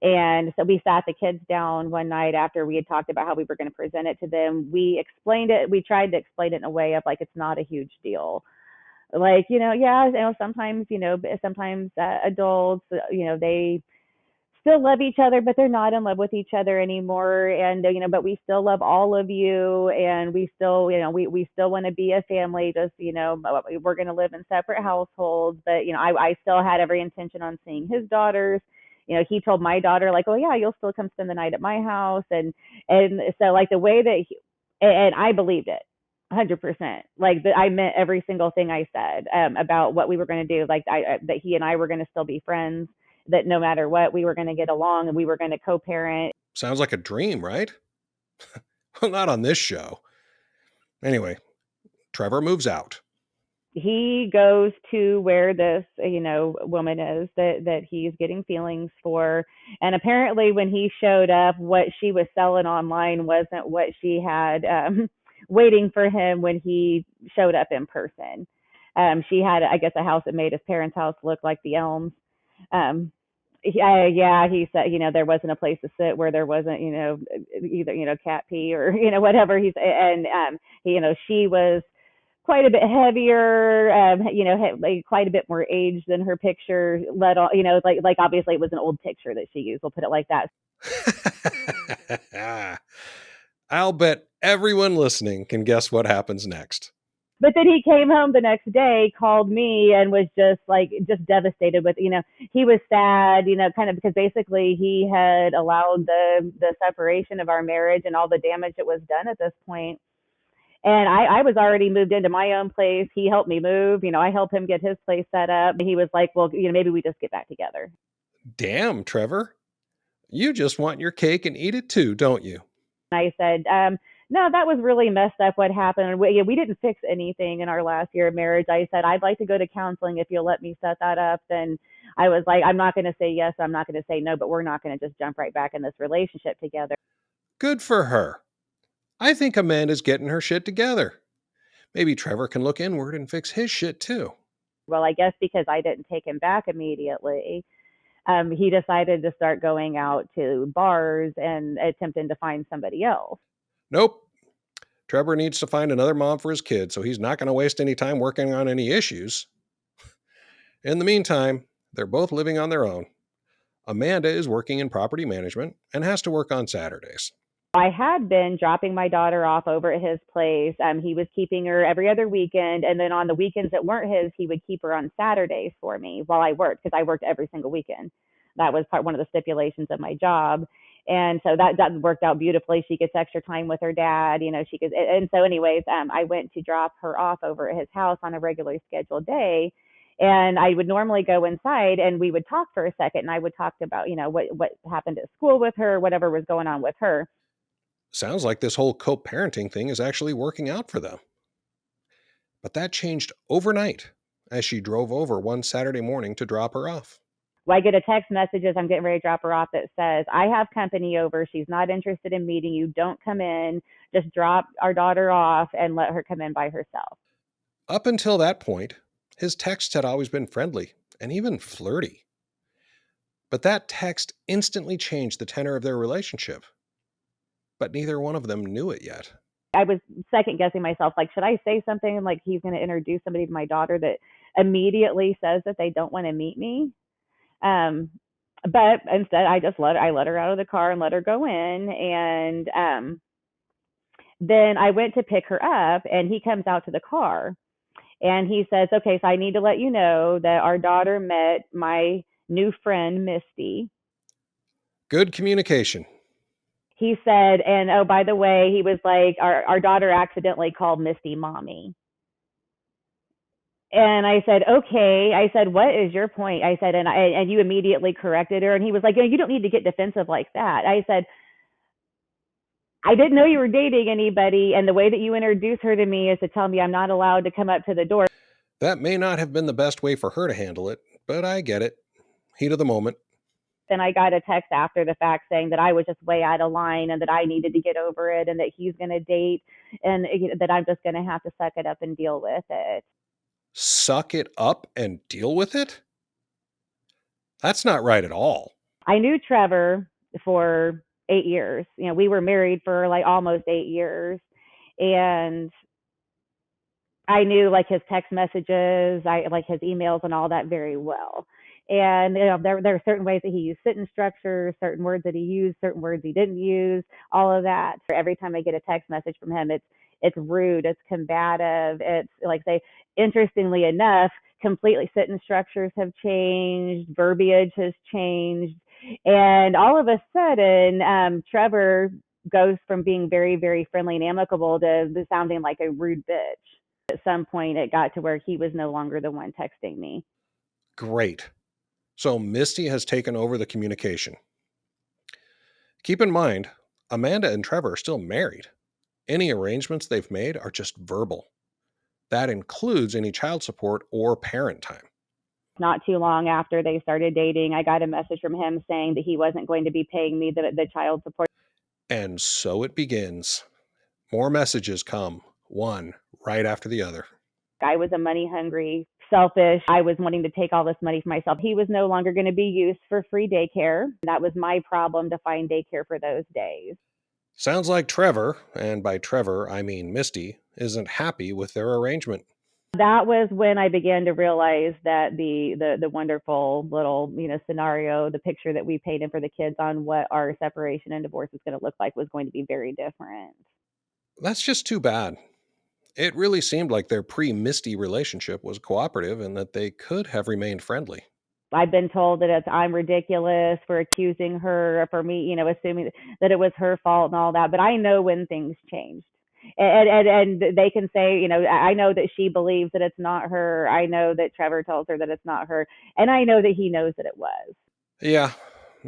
And so we sat the kids down one night after we had talked about how we were going to present it to them. We explained it. We tried to explain it in a way of, like, it's not a huge deal. Like, sometimes, adults, they still love each other, but they're not in love with each other anymore. And, but we still love all of you. And we still, we still want to be a family. Just, we're going to live in separate households. But, I still had every intention on seeing his daughters. He told my daughter, like, oh yeah, you'll still come spend the night at my house. And so, like, the way that and I believed it 100%. Like, that I meant every single thing I said, about what we were going to do. Like, that he and I were going to still be friends, that no matter what, we were going to get along and we were going to co-parent. Sounds like a dream, right? Well, not on this show. Anyway, Trevor moves out. He goes to where this, woman is that he's getting feelings for. And apparently when he showed up, what she was selling online wasn't what she had waiting for him when he showed up in person. She had, I guess, a house that made his parents' house look like the Elms. He said, there wasn't a place to sit where there wasn't, either, cat pee or, whatever. She was quite a bit heavier, like quite a bit more aged than her picture let on, like obviously it was an old picture that she used. We'll put it like that. I'll bet everyone listening can guess what happens next. But then he came home the next day, called me, and was just devastated with, he was sad, kind of, because basically he had allowed the separation of our marriage and all the damage that was done at this point. And I was already moved into my own place. He helped me move. I helped him get his place set up. He was like, well, maybe we just get back together. Damn, Trevor. You just want your cake and eat it too, don't you? I said, no, that was really messed up what happened. We didn't fix anything in our last year of marriage. I said, I'd like to go to counseling if you'll let me set that up. And I was like, I'm not going to say yes. I'm not going to say no, but we're not going to just jump right back in this relationship together. Good for her. I think Amanda's getting her shit together. Maybe Trevor can look inward and fix his shit too. Well, I guess because I didn't take him back immediately, he decided to start going out to bars and attempting to find somebody else. Nope. Trevor needs to find another mom for his kid, so he's not going to waste any time working on any issues. In the meantime, They're both living on their own. Amanda is working in property management and has to work on Saturdays. I had been dropping my daughter off over at his place. He was keeping her every other weekend. And then on the weekends that weren't his, he would keep her on Saturdays for me while I worked, because I worked every single weekend. That was one of the stipulations of my job. And so that worked out beautifully. She gets extra time with her dad, she could. And so anyways, I went to drop her off over at his house on a regularly scheduled day. And I would normally go inside and we would talk for a second, and I would talk about, what happened at school with her, whatever was going on with her. Sounds like this whole co-parenting thing is actually working out for them. But that changed overnight as she drove over one Saturday morning to drop her off. Well, I get a text message as I'm getting ready to drop her off that says, I have company over. She's not interested in meeting you. Don't come in. Just drop our daughter off and let her come in by herself. Up until that point, his texts had always been friendly and even flirty. But that text instantly changed the tenor of their relationship. But neither one of them knew it yet. I was second guessing myself, like, should I say something like he's going to introduce somebody to my daughter that immediately says that they don't want to meet me? But instead, I let her out of the car and let her go in. And then I went to pick her up, and he comes out to the car, and he says, okay, so I need to let you know that our daughter met my new friend, Misty. Good communication. He said, and oh, by the way, he was like, our daughter accidentally called Misty mommy. And I said, okay. I said, what is your point? I said, and you immediately corrected her. And he was like, you don't need to get defensive like that. I said, I didn't know you were dating anybody. And the way that you introduced her to me is to tell me I'm not allowed to come up to the door. That may not have been the best way for her to handle it, but I get it. Heat of the moment. Then I got a text after the fact saying that I was just way out of line and that I needed to get over it and that he's going to date and that I'm just going to have to suck it up and deal with it. Suck it up and deal with it? That's not right at all. I knew Trevor for 8 years. We were married for like almost 8 years. And I knew like his text messages, I like his emails and all that very well. And there are certain ways that he used sentence structure, certain words that he used, certain words he didn't use, all of that. Every time I get a text message from him, it's rude, it's combative, it's like, say, interestingly enough, completely sentence structures have changed, verbiage has changed, and all of a sudden, Trevor goes from being very, very friendly and amicable to sounding like a rude bitch. At some point, it got to where he was no longer the one texting me. Great. So Misty has taken over the communication. Keep in mind, Amanda and Trevor are still married. Any arrangements they've made are just verbal. That includes any child support or parent time. Not too long after they started dating, I got a message from him saying that he wasn't going to be paying me the child support. And so it begins. More messages come, one right after the other. I was a money hungry, selfish. I was wanting to take all this money for myself. He was no longer going to be used for free daycare. That was my problem, to find daycare for those days. Sounds like Trevor, and by Trevor I mean Misty, isn't happy with their arrangement. That was when I began to realize that the wonderful little scenario, the picture that we painted for the kids on what our separation and divorce was going to look like, was going to be very different. That's just too bad. It really seemed like their pre-Misty relationship was cooperative and that they could have remained friendly. I've been told that I'm ridiculous for accusing her, for me, assuming that it was her fault and all that. But I know when things changed. And they can say, I know that she believes that it's not her. I know that Trevor tells her that it's not her. And I know that he knows that it was. Yeah,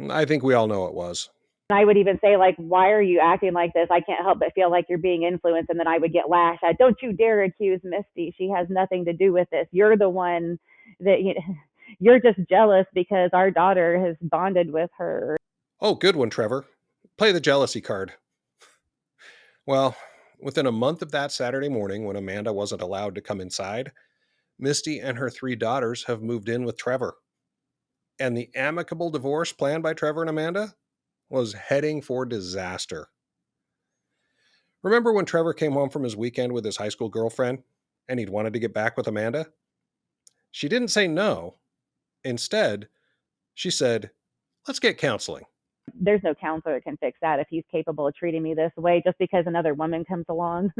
I think we all know it was. I would even say, like, why are you acting like this? I can't help but feel like you're being influenced. And then I would get lashed at, don't you dare accuse Misty. She has nothing to do with this. You're the one that, you're just jealous because our daughter has bonded with her. Oh, good one, Trevor. Play the jealousy card. Well, within a month of that Saturday morning when Amanda wasn't allowed to come inside, Misty and her 3 daughters have moved in with Trevor. And the amicable divorce planned by Trevor and Amanda was heading for disaster. Remember when Trevor came home from his weekend with his high school girlfriend and he'd wanted to get back with Amanda? She didn't say no, Instead, she said, "Let's get counseling." There's no counselor that can fix that if he's capable of treating me this way just because another woman comes along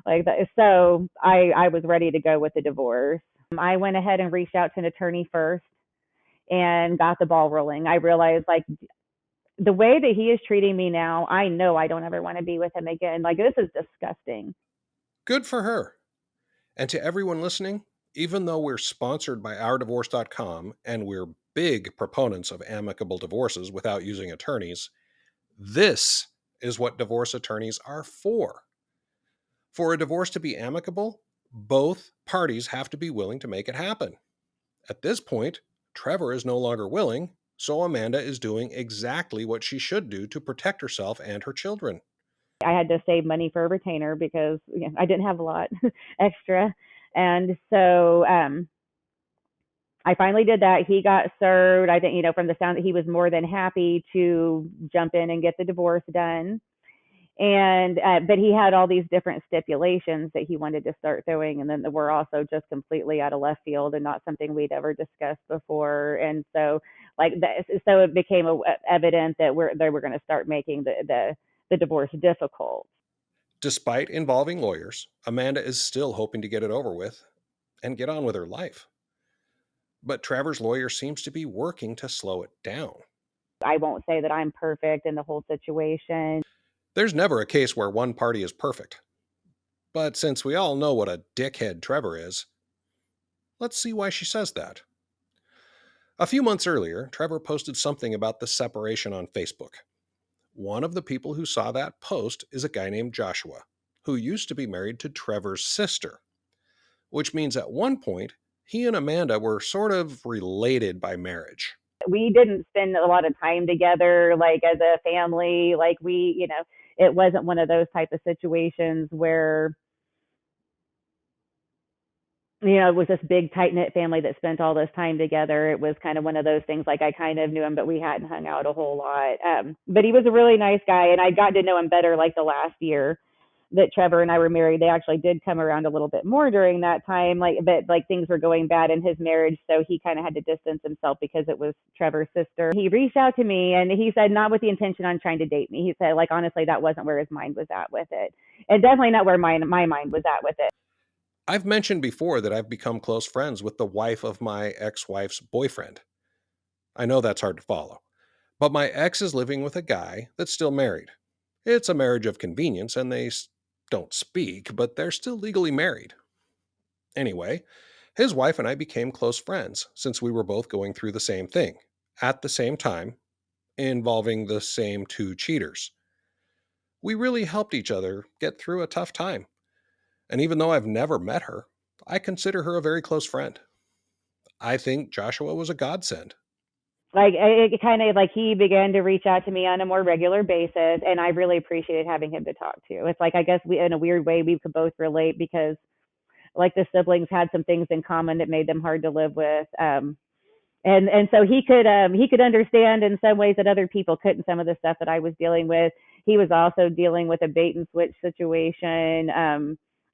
like that. So I was ready to go with the divorce. I went ahead and reached out to an attorney first and got the ball rolling. I realized like the way that he is treating me now, I know I don't ever want to be with him again. Like this is disgusting. Good for her. And to everyone listening, even though we're sponsored by OurDivorce.com and we're big proponents of amicable divorces without using attorneys, this is what divorce attorneys are for. For a divorce to be amicable, both parties have to be willing to make it happen. At this point, Trevor is no longer willing, so Amanda is doing exactly what she should do to protect herself and her children. I had to save money for a retainer because I didn't have a lot extra. And so I finally did that. He got served. I think, from the sound that he was more than happy to jump in and get the divorce done. And but he had all these different stipulations that he wanted to start throwing, and then that were also just completely out of left field and not something we'd ever discussed before. And so so it became evident that they were going to start making the divorce difficult. Despite involving lawyers, Amanda is still hoping to get it over with and get on with her life. But Trevor's lawyer seems to be working to slow it down. I won't say that I'm perfect in the whole situation. There's never a case where one party is perfect. But since we all know what a dickhead Trevor is, let's see why she says that. A few months earlier, Trevor posted something about the separation on Facebook. One of the people who saw that post is a guy named Joshua, who used to be married to Trevor's sister, which means at one point, he and Amanda were sort of related by marriage. We didn't spend a lot of time together, like as a family, like it wasn't one of those type of situations where, it was this big tight knit family that spent all this time together. It was kind of one of those things, like I kind of knew him, but we hadn't hung out a whole lot. But he was a really nice guy, and I got to know him better like the last year that Trevor and I were married. They actually did come around a little bit more during that time, but things were going bad in his marriage, so he kind of had to distance himself because it was Trevor's sister. He reached out to me and he said not with the intention on trying to date me. He said, like, honestly, that wasn't where his mind was at with it, and definitely not where my mind was at with it. I've mentioned before that I've become close friends with the wife of my ex-wife's boyfriend. I know that's hard to follow, but my ex is living with a guy that's still married. It's a marriage of convenience, and they don't speak, but they're still legally married. Anyway, his wife and I became close friends since we were both going through the same thing, at the same time, involving the same two cheaters. We really helped each other get through a tough time. And even though I've never met her, I consider her a very close friend. I think Joshua was a godsend. Like it kind of like he began to reach out to me on a more regular basis, and I really appreciated having him to talk to. It's like I guess we, in a weird way, we could both relate because like the siblings had some things in common that made them hard to live with. And so he could understand in some ways that other people couldn't, some of the stuff that I was dealing with. He was also dealing with a bait and switch situation,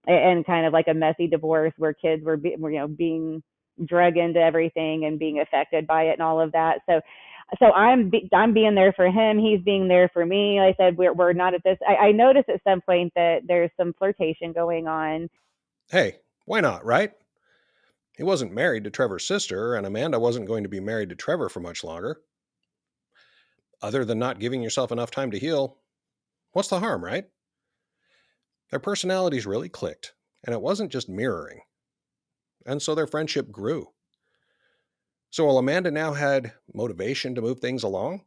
and kind of like a messy divorce where kids were being drug into everything and being affected by it and all of that. So I'm being there for him. He's being there for me. Like I said, we're not at this. I noticed at some point that there's some flirtation going on. Hey, why not, right? He wasn't married to Trevor's sister, and Amanda wasn't going to be married to Trevor for much longer. Other than not giving yourself enough time to heal, what's the harm, right? Their personalities really clicked, and it wasn't just mirroring. And so their friendship grew. So while Amanda now had motivation to move things along,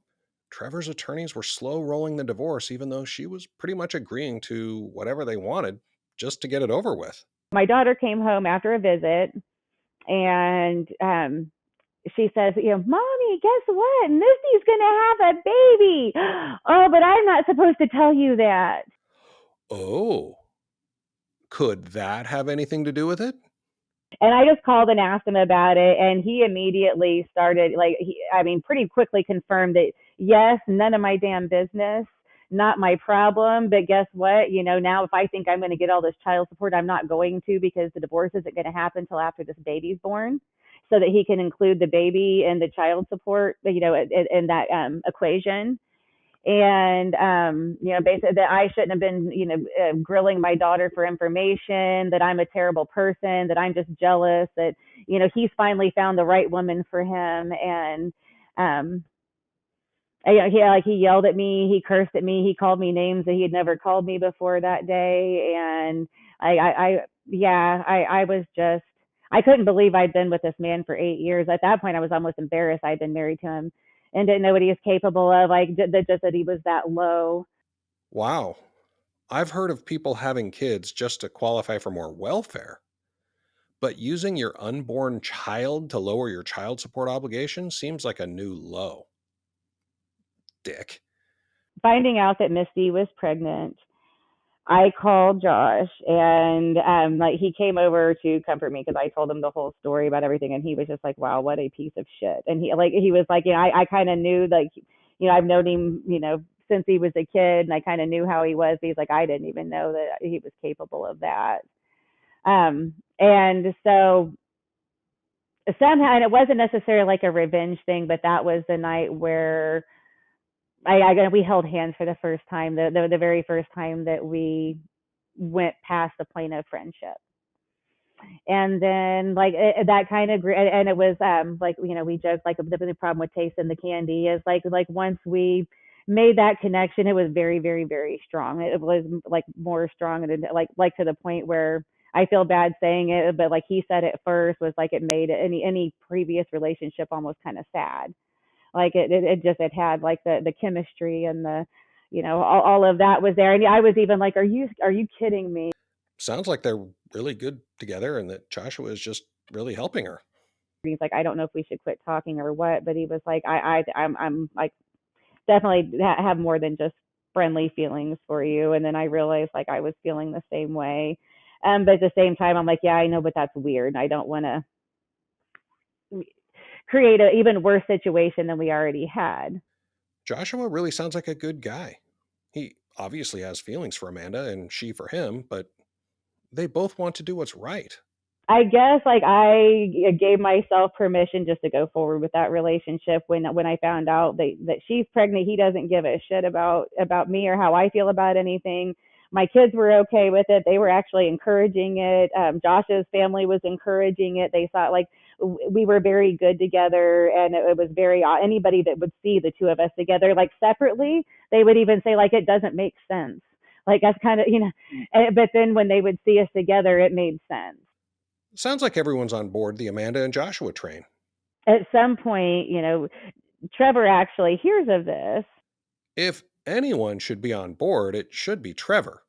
Trevor's attorneys were slow rolling the divorce, even though she was pretty much agreeing to whatever they wanted just to get it over with. My daughter came home after a visit, and she says, Mommy, guess what? Misty's going to have a baby. Oh, but I'm not supposed to tell you that. Oh, could that have anything to do with it? And I just called and asked him about it, and he immediately started, pretty quickly confirmed that, yes, none of my damn business, not my problem, but guess what? Now if I think I'm going to get all this child support, I'm not going to, because the divorce isn't going to happen until after this baby's born. so that he can include the baby in the child support, in that equation. And basically that I shouldn't have been grilling my daughter for information, that I'm a terrible person, that I'm just jealous, that he's finally found the right woman for him. And he yelled at me, he cursed at me, he called me names that he had never called me before that day. And I was just, I couldn't believe I'd been with this man for 8 years. At that point I was almost embarrassed I'd been married to him and didn't know what he was capable of, just that he was that low. Wow. I've heard of people having kids just to qualify for more welfare, but using your unborn child to lower your child support obligation seems like a new low. Dick. Finding out that Misty was pregnant, I called Josh, and he came over to comfort me because I told him the whole story about everything, and he was just like, "Wow, what a piece of shit." And he was like, I kind of knew, I've known him, since he was a kid, and I kind of knew how he was. But he's like, I didn't even know that he was capable of that. And so somehow, and it wasn't necessarily like a revenge thing, but that was the night where we held hands for the first time, the very first time that we went past the plane of friendship. And then that kind of grew, and it was we joked the problem with tasting the candy is like once we made that connection, it was very, very, very strong. It was more strong, and to the point where I feel bad saying it, but he said it first, was it made any previous relationship almost kind of sad. It had the chemistry and the all of that was there. And I was even like, are you kidding me? Sounds like they're really good together and that Joshua is just really helping her. He's like, I don't know if we should quit talking or what, but he was like, I'm definitely have more than just friendly feelings for you. And then I realized I was feeling the same way. But at the same time, I'm like, yeah, I know, but that's weird. I don't want to create an even worse situation than we already had. Joshua really sounds like a good guy. He obviously has feelings for Amanda and she for him, but they both want to do what's right. I guess I gave myself permission just to go forward with that relationship when I found out that she's pregnant. He doesn't give a shit about me or how I feel about anything. My kids were okay with it. They were actually encouraging it. Josh's family was encouraging it. They thought we were very good together, and it was very, anybody that would see the two of us together separately, they would even say it doesn't make sense. That's kind of, but then when they would see us together, it made sense. Sounds like everyone's on board the Amanda and Joshua train. At some point, Trevor actually hears of this. If anyone should be on board, it should be Trevor.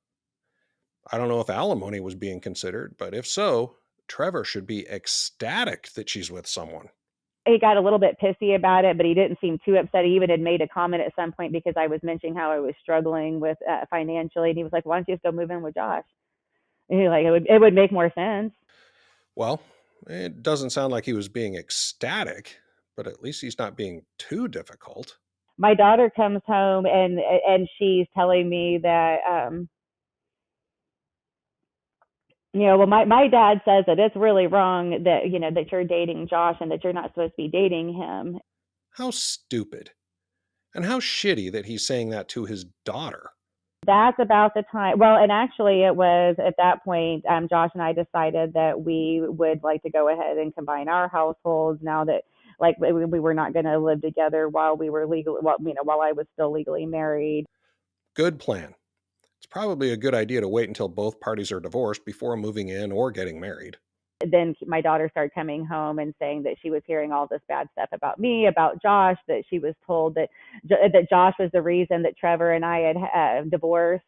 I don't know if alimony was being considered, but if so, Trevor should be ecstatic that she's with someone. He got a little bit pissy about it, but he didn't seem too upset. He even had made a comment at some point because I was mentioning how I was struggling with financially, and he was like, "Why don't you just go move in with Josh?" And he it would make more sense. Well, it doesn't sound like he was being ecstatic, but at least he's not being too difficult. My daughter comes home and she's telling me that my dad says that it's really wrong that that you're dating Josh and that you're not supposed to be dating him. How stupid. And how shitty that he's saying that to his daughter. That's about the time. Well, and actually it was at that point, Josh and I decided that we would like to go ahead and combine our households now that we were not going to live together while we were while I was still legally married. Good plan. It's probably a good idea to wait until both parties are divorced before moving in or getting married. Then my daughter started coming home and saying that she was hearing all this bad stuff about me, about Josh, that she was told that Josh was the reason that Trevor and I had divorced,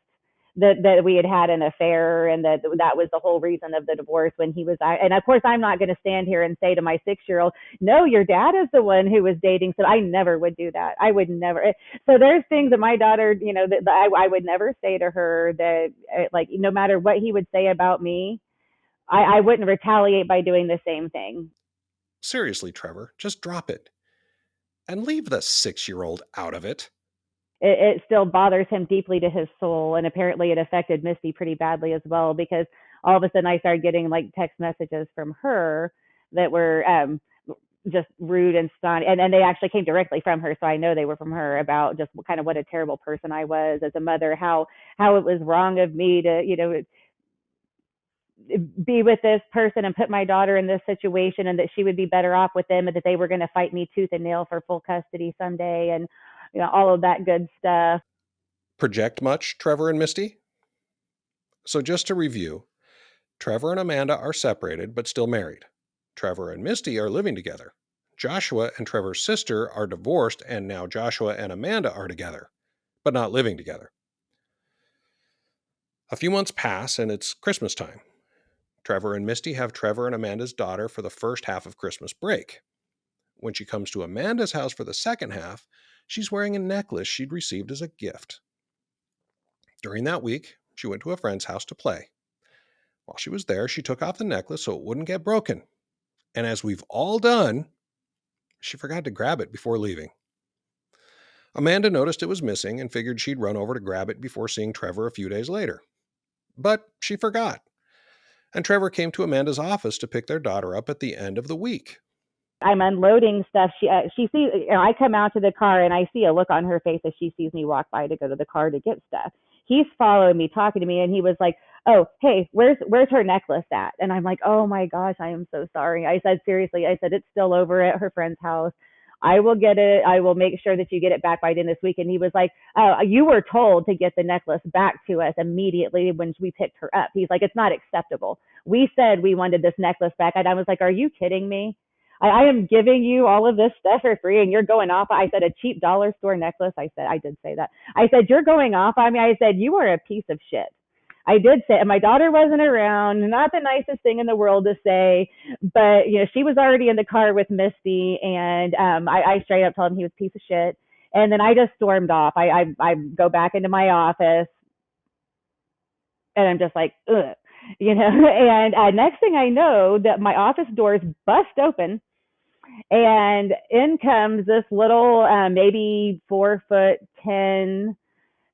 that we had an affair, and that was the whole reason of the divorce when he was. And of course, I'm not going to stand here and say to my 6-year-old, no, your dad is the one who was dating. So I never would do that. I would never. So there's things that my daughter, that I would never say to her, that no matter what he would say about me, I wouldn't retaliate by doing the same thing. Seriously, Trevor, just drop it. And leave the 6-year-old out of it. It still bothers him deeply to his soul. And apparently it affected Misty pretty badly as well, because all of a sudden I started getting text messages from her that were just rude and stunned. And they actually came directly from her, so I know they were from her, about just kind of what a terrible person I was as a mother, how it was wrong of me to, be with this person and put my daughter in this situation, and that she would be better off with them, and that they were going to fight me tooth and nail for full custody someday, and all of that good stuff. Project much, Trevor and Misty? So just to review, Trevor and Amanda are separated but still married. Trevor and Misty are living together. Joshua and Trevor's sister are divorced, and now Joshua and Amanda are together, but not living together. A few months pass and it's Christmas time. Trevor and Misty have Trevor and Amanda's daughter for the first half of Christmas break. When she comes to Amanda's house for the second half, she's wearing a necklace she'd received as a gift. During that week, she went to a friend's house to play. While she was there, she took off the necklace so it wouldn't get broken. And as we've all done, she forgot to grab it before leaving. Amanda noticed it was missing and figured she'd run over to grab it before seeing Trevor a few days later. But she forgot. And Trevor came to Amanda's office to pick their daughter up at the end of the week. I'm unloading stuff. She sees, I come out to the car and I see a look on her face as she sees me walk by to go to the car to get stuff. He's following me, talking to me, and he was like, "Oh, hey, where's her necklace at?" And I'm like, "Oh my gosh, I am so sorry." I said, "Seriously," I said, "it's still over at her friend's house. I will get it. I will make sure that you get it back by the end of this week." And he was like, "Oh, you were told to get the necklace back to us immediately when we picked her up." He's like, "It's not acceptable. We said we wanted this necklace back." And I was like, "Are you kidding me? I am giving you all of this stuff for free and you're going off." I said, "A cheap dollar store necklace." I did say that. I said, "You're going off on me." I said, "You are a piece of shit." I did say, and my daughter wasn't around, not the nicest thing in the world to say, but she was already in the car with Misty, and I straight up told him he was a piece of shit. And then I just stormed off. I go back into my office and I'm just like, ugh, and next thing I know, that my office doors bust open. And in comes this little, maybe 4'10",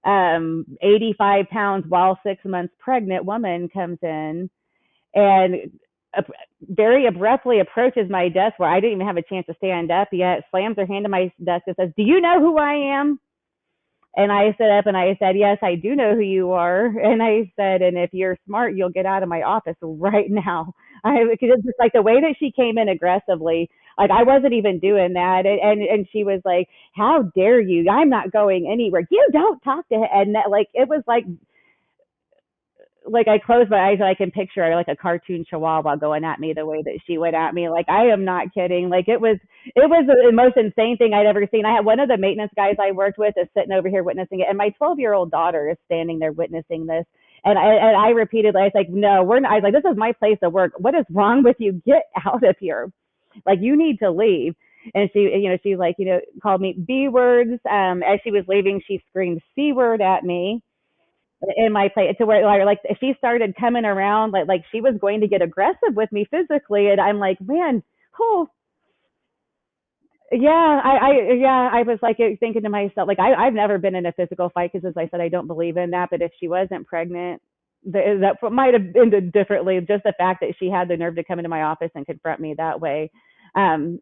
85 pounds, while 6 months pregnant woman comes in and very abruptly approaches my desk where I didn't even have a chance to stand up yet, slams her hand to my desk and says, "Do you know who I am?" And I stood up and I said, "Yes, I do know who you are." And I said, "And if you're smart, you'll get out of my office right now." It's just like the way that she came in aggressively, like I wasn't even doing that. And she was like, "How dare you? I'm not going anywhere. You don't talk to her." And that, like, it was like I closed my eyes and I can picture her like a cartoon chihuahua going at me the way that she went at me. Like, I am not kidding. Like, it was the most insane thing I'd ever seen. I had one of the maintenance guys I worked with is sitting over here witnessing it, and my 12-year-old daughter is standing there witnessing this. And I repeatedly, I was like, "No, we're not." I was like, "This is my place of work. What is wrong with you? Get out of here. Like, you need to leave." And she like, called me B words. As she was leaving, she screamed C word at me in my place, to where like she started coming around like she was going to get aggressive with me physically. And I'm like, man, oh yeah, I was like thinking to myself, like, I've never been in a physical fight because, as I said, I don't believe in that. But if she wasn't pregnant, that might have ended differently. Just the fact that she had the nerve to come into my office and confront me that way. And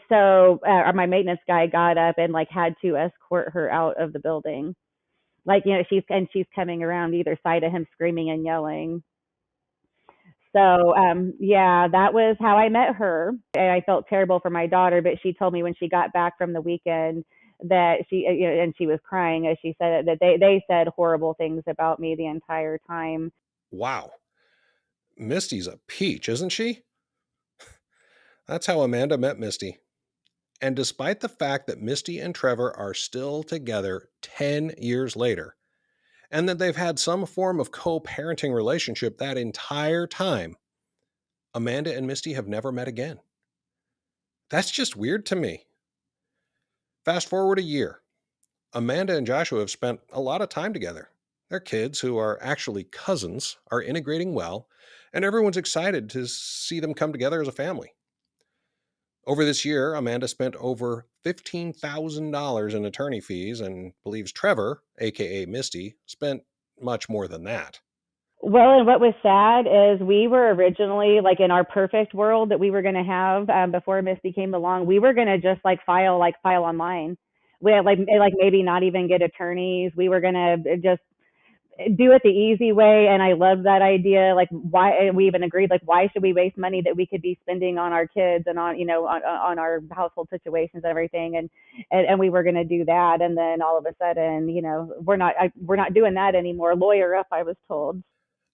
so my maintenance guy got up and like had to escort her out of the building. Like, she's coming around either side of him screaming and yelling. So, yeah, that was how I met her. And I felt terrible for my daughter, but she told me when she got back from the weekend that and she was crying as she said that they said horrible things about me the entire time. Wow. Misty's a peach, isn't she? That's how Amanda met Misty. And despite the fact that Misty and Trevor are still together 10 years later, and that they've had some form of co-parenting relationship that entire time, Amanda and Misty have never met again. That's just weird to me. Fast forward a year. Amanda and Joshua have spent a lot of time together. Their kids, who are actually cousins, are integrating well, and everyone's excited to see them come together as a family. Over this year, Amanda spent over $15,000 in attorney fees and believes Trevor, aka Misty, spent much more than that. Well, and what was sad is we were originally like in our perfect world that we were going to have before Misty came along. We were going to just file online. We had like maybe not even get attorneys. We were going to just do it the easy way. And I love that idea. Like why we even agreed, like, why should we waste money that we could be spending on our kids and on, on our household situations and everything. And we were going to do that. And then all of a sudden, we're not doing that anymore. Lawyer up, I was told.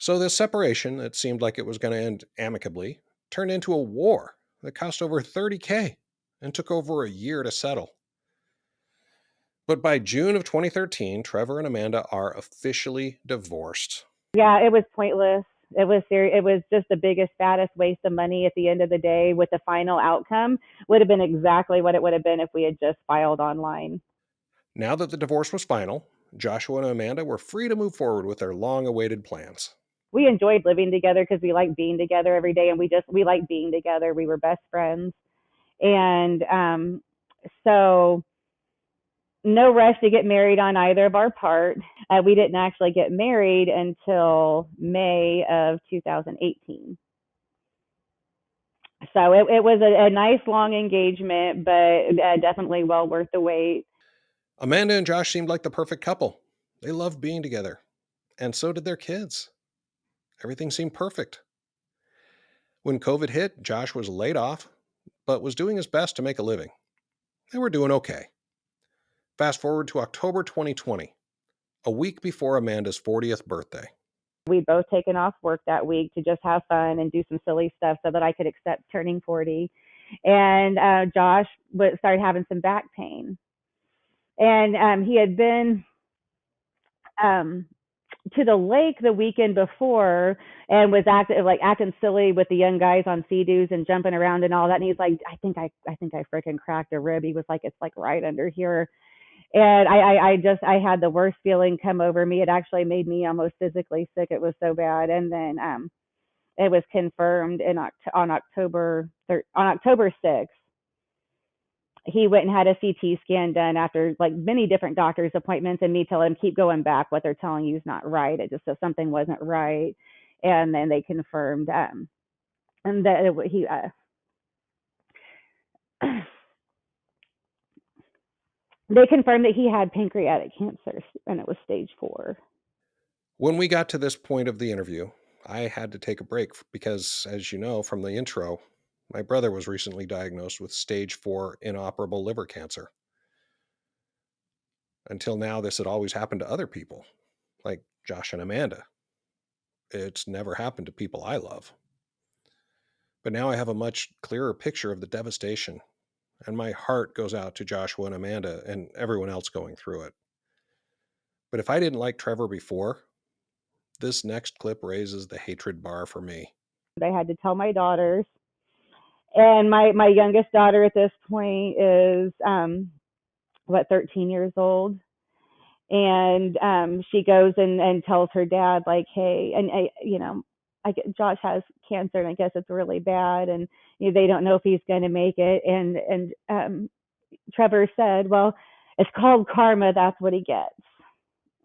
So this separation that seemed like it was going to end amicably turned into a war that cost over $30K and took over a year to settle. But by June of 2013, Trevor and Amanda are officially divorced. Yeah, it was pointless. It was serious. It was just the biggest, fattest waste of money at the end of the day. With the final outcome would have been exactly what it would have been if we had just filed online. Now that the divorce was final, Joshua and Amanda were free to move forward with their long-awaited plans. We enjoyed living together because we liked being together every day, and we liked being together. We were best friends, and so no rush to get married on either of our part. We didn't actually get married until May of 2018. So it was a nice long engagement, but definitely well worth the wait. Amanda and Josh seemed like the perfect couple. They loved being together, and so did their kids. Everything seemed perfect. When COVID hit, Josh was laid off, but was doing his best to make a living. They were doing okay. Fast forward to October 2020, a week before Amanda's 40th birthday. We'd both taken off work that week to just have fun and do some silly stuff so that I could accept turning 40. And Josh started having some back pain. And he had been to the lake the weekend before and was acting silly with the young guys on sea-doos and jumping around and all that. And he's like, I think I freaking cracked a rib. He was like, it's like right under here. And I had the worst feeling come over me. It actually made me almost physically sick. It was so bad. And then it was confirmed on October 6th. He went and had a CT scan done after like many different doctor's appointments, and me telling him, keep going back. What they're telling you is not right. It just said something wasn't right. And then they confirmed and that they confirmed that he had pancreatic cancer, and it was stage 4. When we got to this point of the interview, I had to take a break because, as you know from the intro, my brother was recently diagnosed with stage 4 inoperable liver cancer. Until now, this had always happened to other people, like Josh and Amanda. It's never happened to people I love. But now I have a much clearer picture of the devastation, and my heart goes out to Joshua and Amanda and everyone else going through it. But if I didn't like Trevor before, this next clip raises the hatred bar for me. I had to tell my daughters. And my youngest daughter at this point is 13 years old, and she goes and tells her dad, like, hey, and Josh has cancer, and I guess it's really bad, and they don't know if he's going to make it. And Trevor said, well, it's called karma. That's what he gets.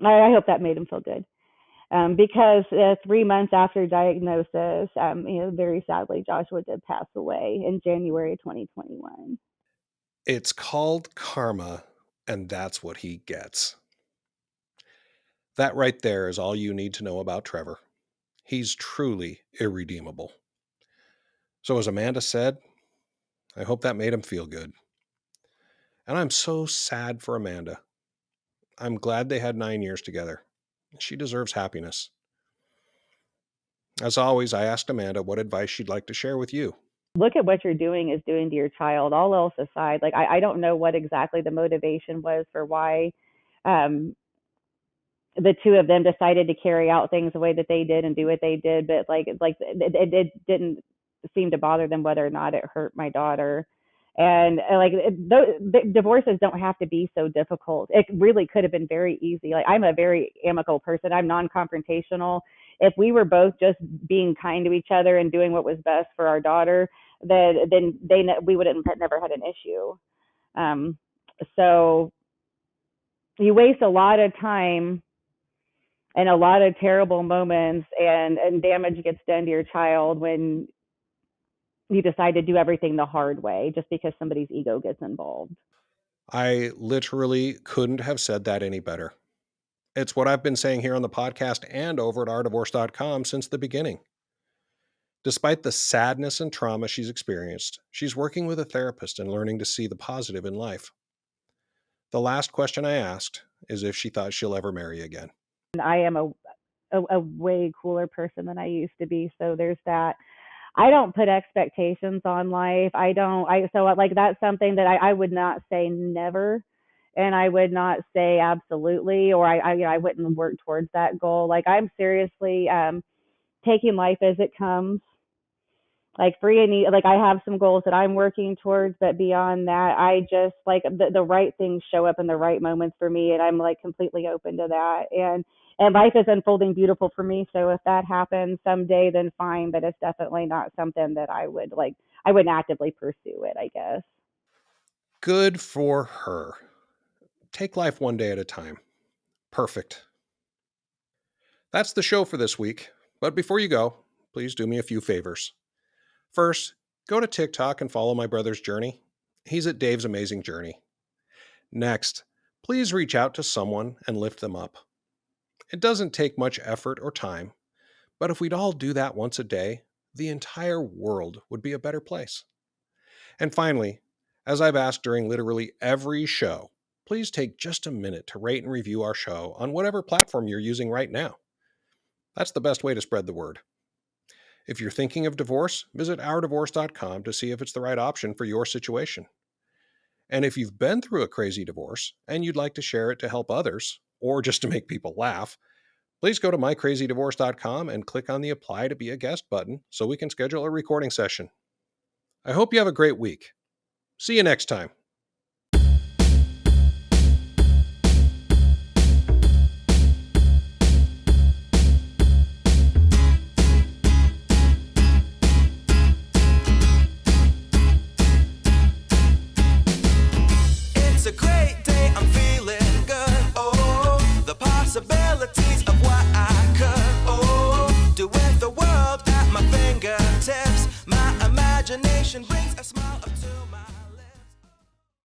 I hope that made him feel good. Because 3 months after diagnosis, very sadly, Joshua did pass away in January 2021. It's called karma, and that's what he gets. That right there is all you need to know about Trevor. He's truly irredeemable. So as Amanda said, I hope that made him feel good. And I'm so sad for Amanda. I'm glad they had 9 years together. She deserves happiness. As always, I asked Amanda what advice she'd like to share with you. Look at what you're doing is doing to your child, all else aside. Like, I don't know what exactly the motivation was for why the two of them decided to carry out things the way that they did and do what they did. But it didn't seem to bother them whether or not it hurt my daughter. And the divorces don't have to be so difficult. It really could have been very easy. Like, I'm a very amicable person. I'm non-confrontational. If we were both just being kind to each other and doing what was best for our daughter, then we would have never had an issue. So you waste a lot of time and a lot of terrible moments and damage gets done to your child when you decide to do everything the hard way just because somebody's ego gets involved. I literally couldn't have said that any better. It's what I've been saying here on the podcast and over at OurDivorce.com since the beginning. Despite the sadness and trauma she's experienced, she's working with a therapist and learning to see the positive in life. The last question I asked is if she thought she'll ever marry again. And I am a way cooler person than I used to be. So there's that. I don't put expectations on life. So like that's something that I would not say never. And I would not say absolutely, or I wouldn't work towards that goal. Like I'm seriously taking life as it comes. Like free and like I have some goals that I'm working towards, but beyond that, I just like the right things show up in the right moments for me, and I'm like completely open to that. And life is unfolding beautiful for me. So if that happens someday, then fine. But it's definitely not something that I wouldn't actively pursue it, I guess. Good for her. Take life one day at a time. Perfect. That's the show for this week. But before you go, please do me a few favors. First, go to TikTok and follow my brother's journey. He's at Dave's Amazing Journey. Next, please reach out to someone and lift them up. It doesn't take much effort or time, but if we'd all do that once a day, the entire world would be a better place. And finally, as I've asked during literally every show, please take just a minute to rate and review our show on whatever platform you're using right now. That's the best way to spread the word. If you're thinking of divorce, visit OurDivorce.com to see if it's the right option for your situation. And if you've been through a crazy divorce and you'd like to share it to help others, or just to make people laugh, please go to mycrazydivorce.com and click on the Apply to be a Guest button so we can schedule a recording session. I hope you have a great week. See you next time.